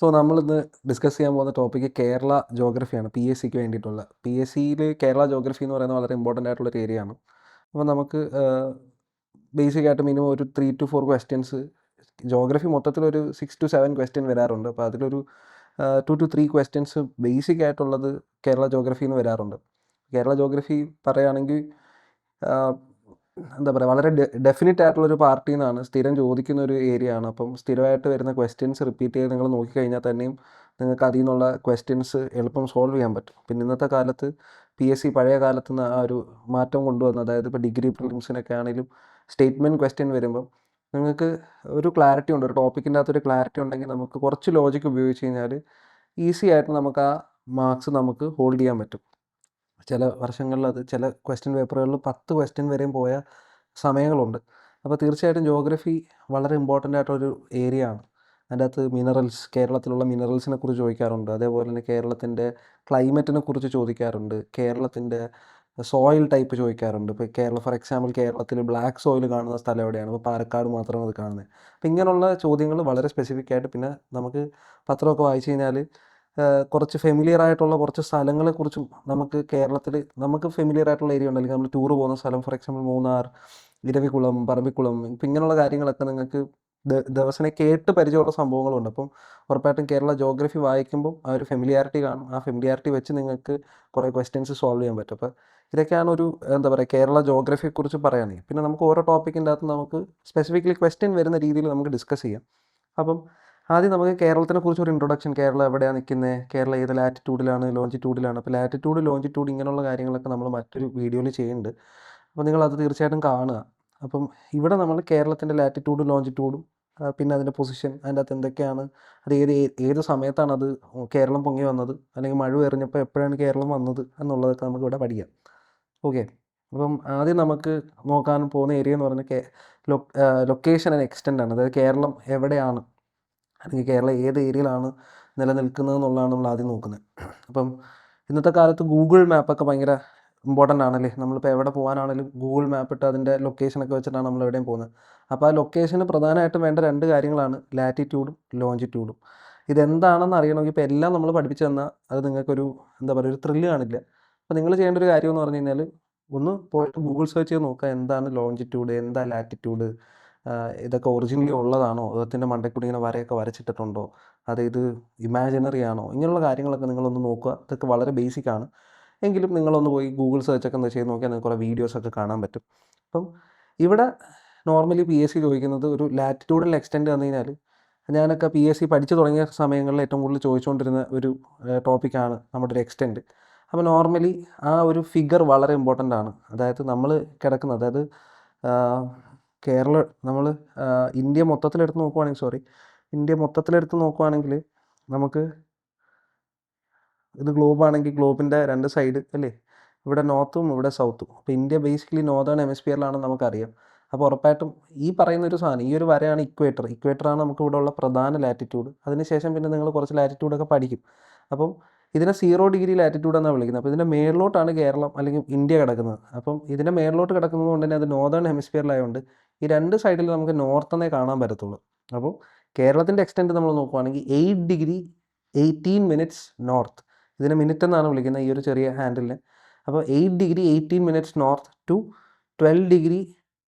So നമ്മളിന്ന് discuss ചെയ്യാൻ പോകുന്ന ടോപ്പിക്ക് കേരള ജോഗ്രഫിയാണ്. പി എസ് സിക്ക് വേണ്ടിയിട്ടുള്ള. പി എസ് സിയിൽ കേരള ജോഗ്രഫി എന്ന് പറയുന്നത് വളരെ ഇമ്പോർട്ടൻ്റ് ആയിട്ടുള്ളൊരു ഏരിയ ആണ്. അപ്പോൾ നമുക്ക് ബേസിക്കായിട്ട് മിനിമം ഒരു 3 to 4 ക്വസ്റ്റ്യൻസ് ജോഗ്രഫി മൊത്തത്തിലൊരു 6 to 7 ക്വസ്റ്റ്യൻ വരാറുണ്ട്. അപ്പോൾ അതിലൊരു 2 to 3 ക്വസ്റ്റ്യൻസ് ബേസിക് ആയിട്ടുള്ളത് കേരള ജോഗ്രഫിയിൽ നിന്ന് വരാറുണ്ട്. കേരള ജോഗ്രഫി പറയുകയാണെങ്കിൽ എന്താ പറയുക, വളരെ ഡെഫിനിറ്റ് ആയിട്ടുള്ളൊരു പാർട്ടിയിൽ നിന്നാണ്, സ്ഥിരം ചോദിക്കുന്ന ഒരു ഏരിയ ആണ്. അപ്പം സ്ഥിരമായിട്ട് വരുന്ന ക്വസ്റ്റ്യൻസ് റിപ്പീറ്റ് ചെയ്ത് നിങ്ങൾ നോക്കിക്കഴിഞ്ഞാൽ തന്നെയും നിങ്ങൾക്ക് അതിൽ നിന്നുള്ള ക്വസ്റ്റ്യൻസ് എളുപ്പം സോൾവ് ചെയ്യാൻ പറ്റും. പിന്നെ ഇന്നത്തെ കാലത്ത് പി എസ് സി പഴയ കാലത്ത് നിന്ന് ആ ഒരു മാറ്റം കൊണ്ടുവന്നു. അതായത് ഇപ്പോൾ ഡിഗ്രി പ്രിലിംസിനൊക്കെ ആണെങ്കിലും സ്റ്റേറ്റ്മെൻറ്റ് ക്വസ്റ്റ്യൻ വരുമ്പം നിങ്ങൾക്ക് ഒരു ക്ലാരിറ്റി ഉണ്ട്, ഒരു ടോപ്പിക്കിൻ്റെ അകത്തൊരു ക്ലാരിറ്റി ഉണ്ടെങ്കിൽ നമുക്ക് കുറച്ച് ലോജിക്ക് ഉപയോഗിച്ച് കഴിഞ്ഞാൽ ഈസി ആയിട്ട് നമുക്ക് ആ മാർക്സ് നമുക്ക് ഹോൾഡ് ചെയ്യാൻ പറ്റും. ചില വർഷങ്ങളിൽ അത് ചില ക്വസ്റ്റ്യൻ പേപ്പറുകളിൽ 10 ക്വസ്റ്റ്യൻ വരെയും പോയ സമയങ്ങളുണ്ട്. അപ്പോൾ തീർച്ചയായിട്ടും ജോഗ്രഫി വളരെ ഇമ്പോർട്ടൻ്റ് ആയിട്ടൊരു ഏരിയ ആണ്. അതിൻ്റെ അകത്ത് മിനറൽസ്, കേരളത്തിലുള്ള മിനറൽസിനെ കുറിച്ച് ചോദിക്കാറുണ്ട്. അതേപോലെ തന്നെ കേരളത്തിൻ്റെ ക്ലൈമറ്റിനെ കുറിച്ച് ചോദിക്കാറുണ്ട്. കേരളത്തിൻ്റെ സോയിൽ ടൈപ്പ് ചോദിക്കാറുണ്ട്. ഇപ്പോൾ ഫോർ എക്സാമ്പിൾ കേരളത്തിൽ ബ്ലാക്ക് സോയിൽ കാണുന്ന സ്ഥലം എവിടെയാണ്? അപ്പോൾ പാലക്കാട് മാത്രമാണ് അത് കാണുന്നത്. അപ്പോൾ ഇങ്ങനെയുള്ള ചോദ്യങ്ങൾ വളരെ സ്പെസിഫിക് ആയിട്ട്, പിന്നെ നമുക്ക് പത്രമൊക്കെ വായിച്ചു കഴിഞ്ഞാൽ കുറച്ച് ഫെമിലിയർ ആയിട്ടുള്ള കുറച്ച് സ്ഥലങ്ങളെക്കുറിച്ചും നമുക്ക് കേരളത്തിൽ നമുക്ക് ഫെമിലിയർ ആയിട്ടുള്ള ഏരിയ ഉണ്ടെങ്കിൽ നമ്മൾ ടൂർ പോകുന്ന സ്ഥലം, ഫോർ എക്സാമ്പിൾ മൂന്നാർ, ഇരവികുളം, പറമ്പിക്കുളം, ഇപ്പം ഇങ്ങനെയുള്ള കാര്യങ്ങളൊക്കെ നിങ്ങൾക്ക് ദിവസേന കേട്ട് പരിചയമുള്ള സംഭവങ്ങളുണ്ട്. അപ്പം ഉറപ്പായിട്ടും കേരള ജോഗ്രഫി വായിക്കുമ്പോൾ ആ ഒരു ഫെമിലിയാരിറ്റി കാണും. ആ ഫെമിലിയാരിറ്റി വെച്ച് നിങ്ങൾക്ക് കുറേ ക്വസ്റ്റ്യൻസ് സോൾവ് ചെയ്യാൻ പറ്റും. അപ്പോൾ ഇതൊക്കെയാണ് ഒരു എന്താ പറയുക കേരള ജോഗ്രഫിയെക്കുറിച്ച് പറയുകയാണെങ്കിൽ. പിന്നെ നമുക്ക് ഓരോ ടോപ്പിക്കിൻ്റെ അകത്ത് നമുക്ക് സ്പെസിഫിക്കലി ക്വസ്റ്റ്യൻ വരുന്ന രീതിയിൽ നമുക്ക് ഡിസ്കസ് ചെയ്യാം. അപ്പം ആദ്യം നമുക്ക് കേരളത്തിനെ കുറിച്ച് ഒരു ഇൻട്രൊഡക്ഷൻ. കേരളം എവിടെയാണ് നിൽക്കുന്നത്? കേരളം ഏത് ലാറ്റിറ്റ്യൂഡിലാണ്, ലോഞ്ചിറ്റ്യൂഡിലാണ്? അപ്പോൾ ലാറ്റിറ്റ്യൂഡ്, ലോഞ്ചിറ്റ്യൂഡ് ഇങ്ങനെയുള്ള കാര്യങ്ങളൊക്കെ നമ്മൾ മറ്റൊരു വീഡിയോയിൽ ചെയ്യുന്നുണ്ട്. അപ്പോൾ നിങ്ങളത് തീർച്ചയായിട്ടും കാണുക. അപ്പം ഇവിടെ നമ്മൾ കേരളത്തിൻ്റെ ലാറ്റിറ്റ്യൂഡും ലോഞ്ചിറ്റ്യൂഡും പിന്നെ അതിൻ്റെ പൊസിഷൻ, അതിൻ്റെ അകത്ത് എന്തൊക്കെയാണ്, അത് ഏത് സമയത്താണ് അത് കേരളം പൊങ്ങി വന്നത്, അല്ലെങ്കിൽ മഴ എറിഞ്ഞപ്പോൾ എപ്പോഴാണ് കേരളം വന്നത് എന്നുള്ളതൊക്കെ നമുക്ക് ഇവിടെ പഠിക്കാം. ഓക്കെ, അപ്പം ആദ്യം നമുക്ക് നോക്കാൻ പോകുന്ന ഏരിയ എന്ന് പറയുന്നത് ലൊക്കേഷൻ ആൻഡ് എക്സ്റ്റെൻ്റ് ആണ്. അതായത് കേരളം എവിടെയാണ്, അല്ലെങ്കിൽ കേരളം ഏത് ഏരിയയിലാണ് നിലനിൽക്കുന്നത് എന്നുള്ളതാണ് നമ്മൾ ആദ്യം നോക്കുന്നത്. അപ്പം ഇന്നത്തെ കാലത്ത് ഗൂഗിൾ മാപ്പൊക്കെ ഭയങ്കര ഇമ്പോർട്ടൻ്റ് ആണല്ലേ. നമ്മളിപ്പോൾ എവിടെ പോകാനാണെങ്കിലും ഗൂഗിൾ മാപ്പ് ഇട്ട് അതിൻ്റെ ലൊക്കേഷനൊക്കെ വെച്ചിട്ടാണ് നമ്മൾ എവിടെയും പോകുന്നത്. അപ്പോൾ ആ ലൊക്കേഷന് പ്രധാനമായിട്ടും വേണ്ട 2 കാര്യങ്ങളാണ് ലാറ്റിറ്റ്യൂഡും ലോഞ്ചിറ്റ്യൂഡും. ഇതെന്താണെന്ന് അറിയണമെങ്കിൽ ഇപ്പോൾ എല്ലാം നമ്മൾ പഠിപ്പിച്ചു തന്നാൽ അത് നിങ്ങൾക്കൊരു എന്താ പറയുക, ഒരു ത്രില്ല് കാണില്ല. അപ്പോൾ നിങ്ങൾ ചെയ്യേണ്ട ഒരു കാര്യം എന്ന് പറഞ്ഞു കഴിഞ്ഞാൽ ഒന്ന് പോയിട്ട് ഗൂഗിൾ സെർച്ച് ചെയ്ത് നോക്കുക, എന്താണ് ലോഞ്ചിറ്റ്യൂഡ്, എന്താ ലാറ്റിറ്റ്യൂഡ്, ഇതൊക്കെ ഒറിജിനലി ഉള്ളതാണോ, എർത്തിൻ്റെ മണ്ടയിൽ കൂടി ഇങ്ങനെ വരയൊക്കെ വരച്ചിട്ടിട്ടുണ്ടോ, അത് ഇത് ഇമാജിനറി ആണോ, ഇങ്ങനെയുള്ള കാര്യങ്ങളൊക്കെ നിങ്ങളൊന്ന് നോക്കുക. ഇതൊക്കെ വളരെ ബേസിക്കാണ്. എങ്കിലും നിങ്ങളൊന്ന് പോയി ഗൂഗിൾ സെർച്ചൊക്കെ ഒന്ന് ചെയ്ത് നോക്കിയാൽ നിങ്ങൾക്ക് കുറേ വീഡിയോസൊക്കെ കാണാൻ പറ്റും. അപ്പം ഇവിടെ നോർമലി പി എസ് സി ചോദിക്കുന്നത് ഒരു ലാറ്റിറ്റ്യൂഡിൽ എക്സ്റ്റെൻഡ് വന്നു കഴിഞ്ഞാൽ, ഞാനൊക്കെ പി എസ് സി പഠിച്ചു തുടങ്ങിയ സമയങ്ങളിൽ ഏറ്റവും കൂടുതൽ ചോദിച്ചുകൊണ്ടിരുന്ന ഒരു ടോപ്പിക്കാണ് നമ്മുടെ ഒരു എക്സ്റ്റെൻഡ്. അപ്പോൾ നോർമലി ആ ഒരു ഫിഗർ വളരെ ഇമ്പോർട്ടൻ്റ് ആണ്. അതായത് നമ്മൾ കിടക്കുന്നത്, അതായത് നമ്മൾ ഇന്ത്യ മൊത്തത്തിലെടുത്ത് നോക്കുവാണെങ്കിൽ നമുക്ക് ഇത് ഗ്ലോബാണെങ്കിൽ ഗ്ലോബിൻ്റെ 2 സൈഡ് അല്ലേ, ഇവിടെ നോർത്തും ഇവിടെ സൗത്തും. അപ്പോൾ ഇന്ത്യ ബേസിക്കലി നോർത്തേൺ ഹെമിസ്ഫിയറിലാണെന്ന് നമുക്കറിയാം. അപ്പോൾ ഉറപ്പായിട്ടും ഈ പറയുന്ന ഒരു സാധനം, ഈ ഒരു വരയാണ് ഇക്വേറ്ററാണ് നമുക്ക് ഇവിടെ ഉള്ള പ്രധാന ലാറ്റിറ്റ്യൂഡ്. അതിനുശേഷം പിന്നെ നിങ്ങൾ കുറച്ച് ലാറ്റിറ്റ്യൂഡൊക്കെ പഠിക്കും. അപ്പം ഇതിനെ 0 ഡിഗ്രി ലാറ്റിറ്റ്യൂഡ് എന്നാണ് വിളിക്കുന്നത്. അപ്പോൾ ഇതിൻ്റെ മേളിലോട്ടാണ് കേരളം അല്ലെങ്കിൽ ഇന്ത്യ കിടക്കുന്നത്. അപ്പം ഇതിൻ്റെ മേളിലോട്ട് കിടക്കുന്നത് കൊണ്ട് തന്നെ അത് നോർത്തേൺ ഹെമിസ്ഫിയറിലായതുകൊണ്ട് ഈ 2 സൈഡിൽ നമുക്ക് നോർത്തന്നേ കാണാൻ പറ്റത്തുള്ളൂ. അപ്പോൾ കേരളത്തിൻ്റെ എക്സ്റ്റെൻറ്റ് നമ്മൾ നോക്കുവാണെങ്കിൽ 8 ഡിഗ്രി 18 മിനിറ്റ്സ് നോർത്ത്, ഇതിനെ മിനിറ്റ് എന്നാണ് വിളിക്കുന്നത് ഈ ഒരു ചെറിയ ഹാൻഡിലിനെ. അപ്പോൾ 8 degree 18 minutes north to 12 degree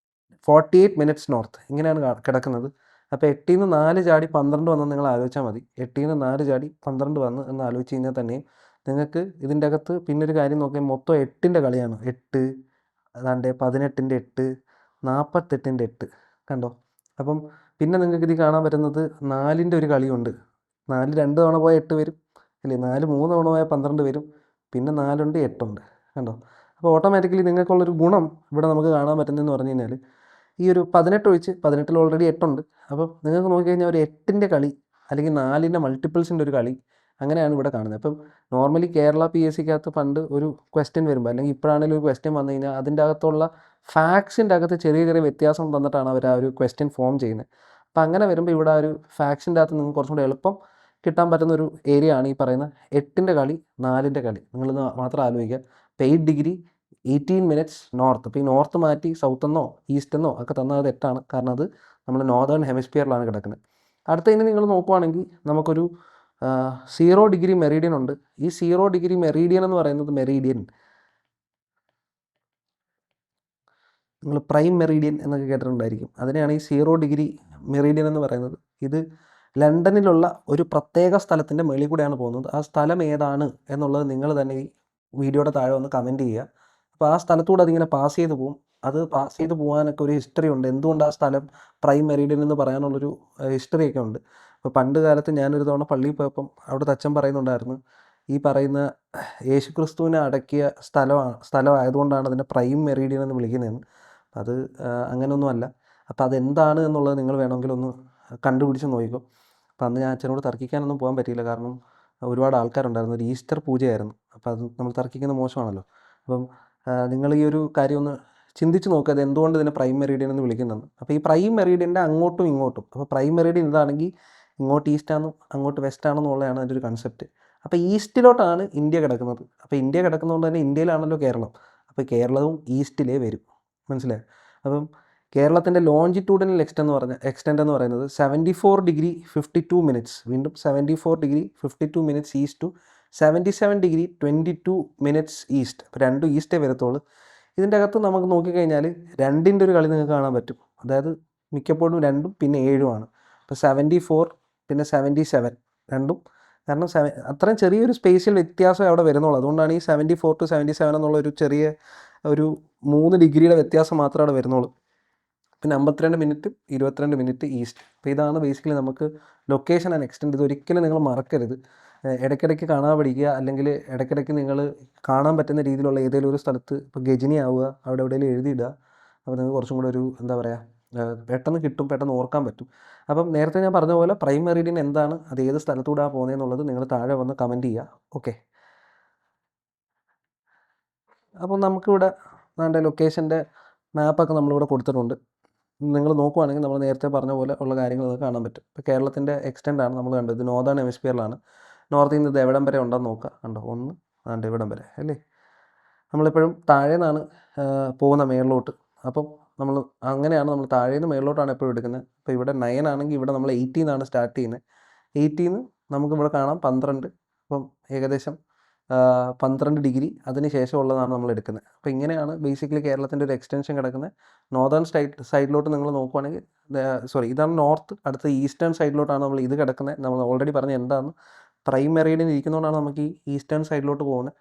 48 minutes north, ഇങ്ങനെയാണ് കിടക്കുന്നത്. അപ്പോൾ 8ൽ നിന്ന് 4 ചാടി 12 വന്ന് നിങ്ങൾ ആലോചിച്ചാൽ മതി. 8ൽ നിന്ന് 4 ചാടി 12 വന്ന് എന്ന് ആലോചിച്ച് കഴിഞ്ഞാൽ തന്നെയും നിങ്ങൾക്ക് ഇതിൻ്റെ അകത്ത് പിന്നെ ഒരു കാര്യം നോക്കിയാൽ മൊത്തം 8ൻ്റെ കളിയാണ്. 8 അതാണ്ട് 18ൻ്റെ 8, 48ൻ്റെ 8 കണ്ടോ. അപ്പം പിന്നെ നിങ്ങൾക്ക് ഇത് കാണാൻ പറ്റുന്നത് 4ൻ്റെ ഒരു കളിയുണ്ട്. 4 2 തവണ പോയാൽ 8 വരും അല്ലേ, 4 3 തവണ പോയാൽ 12 വരും, പിന്നെ 4 ഉണ്ട് 8 ഉണ്ട് കണ്ടോ. അപ്പോൾ ഓട്ടോമാറ്റിക്കലി നിങ്ങൾക്കുള്ളൊരു ഗുണം ഇവിടെ നമുക്ക് കാണാൻ പറ്റുന്നതെന്ന് പറഞ്ഞു കഴിഞ്ഞാൽ ഈ ഒരു 18 ഒഴിച്ച് 18ൽ ഓൾറെഡി 8 ഉണ്ട്. അപ്പോൾ നിങ്ങൾക്ക് നോക്കിക്കഴിഞ്ഞാൽ ഒരു 8ൻ്റെ കളി അല്ലെങ്കിൽ 4ൻ്റെ മൾട്ടിപ്പിൾസിൻ്റെ ഒരു കളി, അങ്ങനെയാണ് ഇവിടെ കാണുന്നത്. അപ്പം നോർമലി കേരള പി എസ് സിക്കകത്ത് പണ്ട് ഒരു ക്വസ്റ്റ്യൻ വരുമ്പോൾ, അല്ലെങ്കിൽ ഇപ്പോഴാണെങ്കിലും ഒരു ക്വസ്റ്റ്യൻ വന്നു കഴിഞ്ഞാൽ അതിൻ്റെ അകത്തുള്ള ഫാക്ട്സിൻ്റെ അകത്ത് ചെറിയ ചെറിയ വ്യത്യാസം തന്നിട്ടാണ് അവർ ആ ഒരു ക്വസ്റ്റ്യൻ ഫോം ചെയ്യുന്നത്. അപ്പോൾ അങ്ങനെ വരുമ്പോൾ ഇവിടെ ആ ഒരു ഫാക്ട്സിൻ്റെ അകത്ത് നിങ്ങൾക്ക് കുറച്ചും കൂടി എളുപ്പം കിട്ടാൻ പറ്റുന്നൊരു ഏരിയ ആണ് ഈ പറയുന്ന 8ൻ്റെ കളി 4ൻ്റെ കളി. നിങ്ങളിത് മാത്രം ആലോചിക്കുക. ഇപ്പോൾ 8 ഡിഗ്രി 18 മിനിറ്റ്സ് നോർത്ത്, അപ്പോൾ ഈ നോർത്ത് മാറ്റി സൗത്തെന്നോ ഈസ്റ്റെന്നോ ഒക്കെ തന്നത് തെറ്റാണ്. കാരണം അത് നമ്മൾ നോർത്തേൺ ഹെമിസ്ഫിയറിലാണ് കിടക്കുന്നത്. അടുത്ത ഇനി നിങ്ങൾ നോക്കുവാണെങ്കിൽ നമുക്കൊരു 0 ഡിഗ്രി മെറീഡിയൻ ഉണ്ട്. ഈ 0 ഡിഗ്രി മെറീഡിയൻ എന്ന് പറയുന്നത് നിങ്ങൾ പ്രൈം മെറീഡിയൻ എന്നൊക്കെ കേട്ടിട്ടുണ്ടായിരിക്കും. അതിനെയാണ് ഈ 0 ഡിഗ്രി മെറീഡിയൻ എന്ന് പറയുന്നത്. ഇത് ലണ്ടനിലുള്ള ഒരു പ്രത്യേക സ്ഥലത്തിൻ്റെ മുകളിൽ കൂടെയാണ് പോകുന്നത്. ആ സ്ഥലം ഏതാണ് എന്നുള്ളത് നിങ്ങൾ തന്നെ ഈ വീഡിയോയുടെ താഴെ ഒന്ന് കമൻറ്റ് ചെയ്യുക. അപ്പോൾ ആ സ്ഥലത്തൂടെ അതിങ്ങനെ പാസ് ചെയ്ത് പോകും. അത് പാസ് ചെയ്ത് പോകാനൊക്കെ ഒരു ഹിസ്റ്ററി ഉണ്ട്. എന്തുകൊണ്ട് ആ സ്ഥലം പ്രൈം മെറീഡിയൻ എന്ന് പറയാനുള്ളൊരു ഹിസ്റ്ററിയൊക്കെ ഉണ്ട്. അപ്പോൾ പണ്ട് കാലത്ത് ഞാനൊരു തവണ പള്ളിയിൽ പോയപ്പം അവിടുത്തെ അച്ഛൻ പറയുന്നുണ്ടായിരുന്നു, ഈ പറയുന്ന യേശുക്രിസ്തുവിനെ അടക്കിയ സ്ഥലമായതുകൊണ്ടാണ് അതിനെ പ്രൈം മെറീഡിയൻ എന്ന് വിളിക്കുന്നതെന്ന്. അത് അങ്ങനെയൊന്നുമല്ല. അപ്പോൾ അതെന്താണ് എന്നുള്ളത് നിങ്ങൾ വേണമെങ്കിൽ ഒന്ന് കണ്ടുപിടിച്ച് നോക്കിക്കോ. അപ്പോൾ അന്ന് ഞാൻ അച്ഛനോട് തർക്കിക്കാനൊന്നും പോകാൻ പറ്റിയില്ല. കാരണം ഒരുപാട് ആൾക്കാരുണ്ടായിരുന്നു. ഒരു ഈസ്റ്റർ പൂജയായിരുന്നു. അപ്പോൾ അത് നമ്മൾ തർക്കിക്കുന്നത് മോശമാണല്ലോ. അപ്പം നിങ്ങൾ ഈ ഒരു കാര്യം ഒന്ന് ചിന്തിച്ച് നോക്കുക, അത് എന്തുകൊണ്ട് ഇതിനെ പ്രൈം മെറീഡിയൻ എന്ന് വിളിക്കുന്നതെന്ന്. അപ്പോൾ ഈ പ്രൈം മെറീഡിയൻ്റെ അങ്ങോട്ടും ഇങ്ങോട്ടും, അപ്പോൾ പ്രൈം മെറീഡിയൻ ഇതാണെങ്കിൽ ഇങ്ങോട്ട് ഈസ്റ്റാണെന്നും അങ്ങോട്ട് വെസ്റ്റാണെന്നുള്ളതാണ് അതിൻ്റെ ഒരു കൺസെപ്റ്റ്. അപ്പോൾ ഈസ്റ്റിലോട്ടാണ് ഇന്ത്യ കിടക്കുന്നത്. അപ്പോൾ ഇന്ത്യ കിടക്കുന്നതുകൊണ്ട് തന്നെ ഇന്ത്യയിലാണല്ലോ കേരളം. അപ്പോൾ കേരളവും ഈസ്റ്റിലേ വരും. മനസ്സിലായി? അപ്പം കേരളത്തിൻ്റെ ലോഞ്ചിറ്റ്യൂഡിനൽ എക്സ്റ്റെൻറ്റ് എന്ന് പറയുന്നത് 74 ഡിഗ്രി 52 മിനിറ്റ്സ്. വീണ്ടും 74 degree 52 minutes east to 77 degree 22 minutes east. അപ്പോൾ രണ്ടും ഈസ്റ്റേ വരത്തുള്ളൂ. ഇതിൻ്റെ അകത്ത് നമുക്ക് നോക്കിക്കഴിഞ്ഞാൽ രണ്ടിൻ്റെ ഒരു കളി നിങ്ങൾക്ക് കാണാൻ പറ്റും. അതായത് മിക്കപ്പോഴും 2ഉം പിന്നെ 7ഉമാണ്. അപ്പോൾ 74 പിന്നെ 77 രണ്ടും. കാരണം അത്രയും ചെറിയൊരു സ്പേഷ്യൽ വ്യത്യാസം അവിടെ വരുന്നുള്ളൂ. അതുകൊണ്ടാണ് ഈ 74 to 77 എന്നുള്ള ഒരു ചെറിയ ഒരു 3 ഡിഗ്രിയുടെ വ്യത്യാസം മാത്രമേ അവിടെ വരുന്നുള്ളൂ. പിന്നെ 52 മിനിറ്റും 22 മിനിറ്റ് ഈസ്റ്റ്. അപ്പോൾ ഇതാണ് ബേസിക്കലി നമുക്ക് ലൊക്കേഷൻ ആൻഡ് എക്സ്റ്റെൻറ്റ്. ഇതൊരിക്കലും നിങ്ങൾ മറക്കരുത്. ഇടയ്ക്കിടയ്ക്ക് കാണാൻ പഠിക്കുക, അല്ലെങ്കിൽ ഇടയ്ക്കിടയ്ക്ക് നിങ്ങൾ കാണാൻ പറ്റുന്ന രീതിയിലുള്ള ഏതെങ്കിലും ഒരു സ്ഥലത്ത് ഇപ്പോൾ ഗജനി ആവുക, അവിടെ എവിടെയെങ്കിലും എഴുതിയിടുക. അപ്പോൾ നിങ്ങൾക്ക് കുറച്ചും കൂടെ ഒരു എന്താ പറയുക, പെട്ടെന്ന് കിട്ടും, പെട്ടെന്ന് ഓർക്കാൻ പറ്റും. അപ്പം നേരത്തെ ഞാൻ പറഞ്ഞ പോലെ പ്രൈം മെറീഡിയൻ എന്താണ്, അത് ഏത് സ്ഥലത്തൂടെയാണ് പോകുന്നതെന്നുള്ളത് നിങ്ങൾ താഴെ വന്ന് കമൻറ്റ് ചെയ്യുക. ഓക്കെ. അപ്പോൾ നമുക്കിവിടെ നമ്മുടെ ലൊക്കേഷൻ്റെ മാപ്പൊക്കെ നമ്മളിവിടെ കൊടുത്തിട്ടുണ്ട്. നിങ്ങൾ നോക്കുവാണെങ്കിൽ നമ്മൾ നേരത്തെ പറഞ്ഞ പോലെ ഉള്ള കാര്യങ്ങൾ നിങ്ങൾക്ക് കാണാൻ പറ്റും. ഇപ്പോൾ കേരളത്തിൻ്റെ എക്സ്റ്റെൻറ്റാണ് നമ്മൾ കണ്ടത്. ഇത് നോർത്തേൺ ഹെമിസ്ഫിയറിലാണ്. നോർത്തിൽ നിന്ന് ഇത് എവിടം വരെ ഉണ്ടെന്ന് നോക്കുക. കണ്ടോ, 1 ആണ്ട് ഇവിടം വരെ അല്ലേ. നമ്മളെപ്പോഴും താഴെ നിന്നാണ് പോകുന്ന മേളിലോട്ട്. അപ്പം നമ്മൾ അങ്ങനെയാണ്, നമ്മൾ താഴെ നിന്ന് മേളിലോട്ടാണ് എപ്പോഴും എടുക്കുന്നത്. അപ്പോൾ ഇവിടെ 9 ആണെങ്കിൽ ഇവിടെ നമ്മൾ 80 നിന്നാണ് സ്റ്റാർട്ട് ചെയ്യുന്നത്. 80 നിന്ന് നമുക്കിവിടെ കാണാം 12. അപ്പം ഏകദേശം 12 ഡിഗ്രി അതിന് ശേഷമുള്ളതാണ് നമ്മൾ എടുക്കുന്നത്. അപ്പോൾ ഇങ്ങനെയാണ് ബേസിക്കലി കേരളത്തിൻ്റെ ഒരു എക്സ്റ്റൻഷൻ കിടക്കുന്നത്. നോർത്തേൺ സൈഡിലോട്ട് നിങ്ങൾ നോക്കുവാണെങ്കിൽ ഇതാണ് നോർത്ത്. അടുത്ത ഈസ്റ്റേൺ സൈഡിലോട്ടാണ് നമ്മൾ ഇത് കിടക്കുന്നത്. നമ്മൾ ഓൾറെഡി പറഞ്ഞ എന്താണ് പ്രൈം മെറീഡിയൻ ഇരിക്കുന്നതുകൊണ്ടാണ് നമുക്ക് ഈ ഈസ്റ്റേൺ സൈഡിലോട്ട് പോകുന്നത്.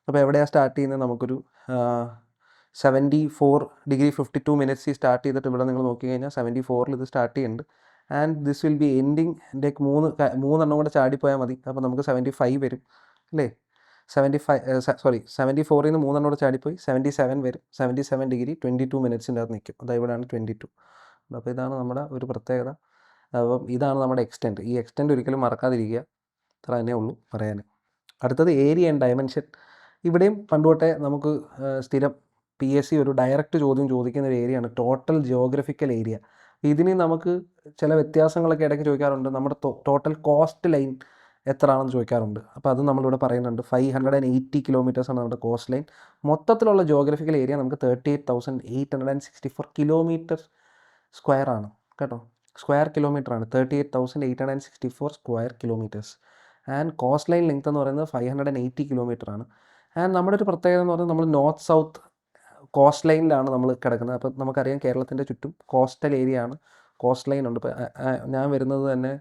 അപ്പോൾ എവിടെയാണ് സ്റ്റാർട്ട് ചെയ്യുന്നത്, നമുക്കൊരു 74 ഡിഗ്രി 52 മിനിറ്റ്സ് സ്റ്റാർട്ട് ചെയ്തിട്ട് ഇവിടെ നിങ്ങൾ നോക്കിക്കഴിഞ്ഞാൽ 74 ഇത് സ്റ്റാർട്ട് ചെയ്യുന്നുണ്ട്. And this will be ending like 3 കൂടെ ചാടിപ്പോയാൽ മതി. അപ്പോൾ നമുക്ക് 75 വരും അല്ലേ. 74 നിന്ന് 3 കൂടെ ചാടിപ്പോയി 77 വരും. 77 ഡിഗ്രി 22 മിനിറ്റ്സിൻ്റെ അകത്ത് നിൽക്കും. അതായത് ഇവിടെയാണ് 22. അപ്പോൾ ഇതാണ് നമ്മുടെ ഒരു പ്രത്യേകത. അപ്പം ഇതാണ് നമ്മുടെ എക്സ്റ്റെൻറ്റ്. ഈ എക്സ്റ്റെൻറ്റ് ഒരിക്കലും മറക്കാതിരിക്കുക. അത്ര തന്നെ ഉള്ളൂ പറയാൻ. അടുത്തത് ഏരിയ ആൻഡ് ഡയമെൻഷൻ. ഇവിടെയും പണ്ടുതൊട്ടേ നമുക്ക് സ്ഥിരം PSC ഒരു ഡയറക്റ്റ് ചോദ്യം ചോദിക്കുന്ന ഒരു ഏരിയയാണ് ടോട്ടൽ ജിയോഗ്രഫിക്കൽ ഏരിയ. ഇതിന് നമുക്ക് ചില വ്യത്യാസങ്ങളൊക്കെ ഇടയ്ക്ക് ചോദിക്കാറുണ്ട്. നമ്മുടെ ടോട്ടൽ കോസ്റ്റ് ലൈൻ എത്രയാണെന്ന് ചോദിക്കാറുണ്ട്. അപ്പോൾ അത് നമ്മളിവിടെ പറയുന്നുണ്ട്. 580 കിലോമീറ്റേഴ്സാണ് നമ്മുടെ കോസ്റ്റ് ലൈൻ. മൊത്തത്തിലുള്ള ജിയോഗ്രഫിക്കൽ ഏരിയ നമുക്ക് 38,864 കിലോമീറ്റർ സ്ക്വയർ ആണ് കേട്ടോ. സ്ക്വയർ കിലോമീറ്റർ ആണ് 38,864 square kilometres. And cost line length എന്ന് പറയുന്നത് 580 കിലോമീറ്റർ ആണ്. ആൻഡ് നമ്മുടെ ഒരു പ്രത്യേകത എന്ന് പറയുന്നത് നമ്മൾ നോർത്ത് സൗത്ത് കോസ്റ്റ് ലൈനിലാണ് നമ്മൾ കിടക്കുന്നത്. അപ്പോൾ നമുക്കറിയാം കേരളത്തിൻ്റെ ചുറ്റും കോസ്റ്റൽ ഏരിയ ആണ്, കോസ്റ്റ് ലൈൻ ഉണ്ട്. ഇപ്പോൾ ഞാൻ വരുന്നത് തന്നെ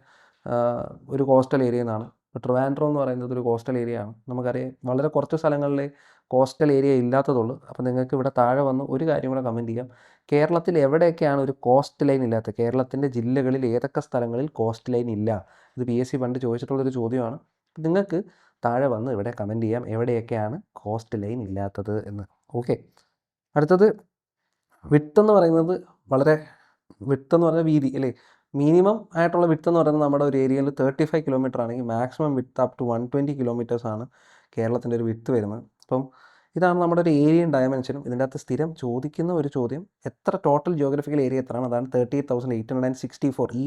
ഒരു കോസ്റ്റൽ ഏരിയയിൽ നിന്നാണ്. ഇപ്പോൾ ട്രിവാൻഡ്രം എന്ന് പറയുന്നത് ഒരു കോസ്റ്റൽ ഏരിയ ആണ്. നമുക്കറിയാം വളരെ കുറച്ച് സ്ഥലങ്ങളിലെ കോസ്റ്റൽ ഏരിയ ഇല്ലാത്തതുള്ളൂ. അപ്പോൾ നിങ്ങൾക്ക് ഇവിടെ താഴെ വന്ന് ഒരു കാര്യം കൂടെ കമൻറ്റ് ചെയ്യാം. കേരളത്തിൽ എവിടെയൊക്കെയാണ് ഒരു കോസ്റ്റ് ലൈൻ ഇല്ലാത്തത്, കേരളത്തിൻ്റെ ജില്ലകളിൽ ഏതൊക്കെ സ്ഥലങ്ങളിൽ കോസ്റ്റ് ലൈൻ ഇല്ല. ഇത് PSC പണ്ട് ചോദിച്ചിട്ടുള്ളൊരു ചോദ്യമാണ്. നിങ്ങൾക്ക് താഴെ വന്ന് ഇവിടെ കമൻറ്റ് ചെയ്യാം എവിടെയൊക്കെയാണ് കോസ്റ്റ് ലൈൻ ഇല്ലാത്തത് എന്ന്. ഓക്കെ. അടുത്തത് വിഡ്ത്ത് എന്ന് പറയുന്നത് വിഡ്ത്ത് എന്ന് പറഞ്ഞാൽ വീതി അല്ലേ. മിനിമം ആയിട്ടുള്ള വിഡ്ത്ത് എന്ന് പറയുന്നത് നമ്മുടെ ഒരു ഏരിയയിൽ 35 കിലോമീറ്റർ ആണെങ്കിൽ മാക്സിമം വിഡ്ത്ത് അപ് ടു 120 കിലോമീറ്റേഴ്സാണ് കേരളത്തിൻ്റെ ഒരു വിഡ്ത്ത് വരുന്നത്. അപ്പം ഇതാണ് നമ്മുടെ ഒരു ഏരിയയും ഡയമെൻഷനും. ഇതിൻ്റെ അകത്ത് സ്ഥിരം ചോദിക്കുന്ന ഒരു ചോദ്യം, എത്ര ടോട്ടൽ ജിയോഗ്രഫിക്കൽ ഏരിയ എത്രയാണ്, അതാണ് 38,864. ഈ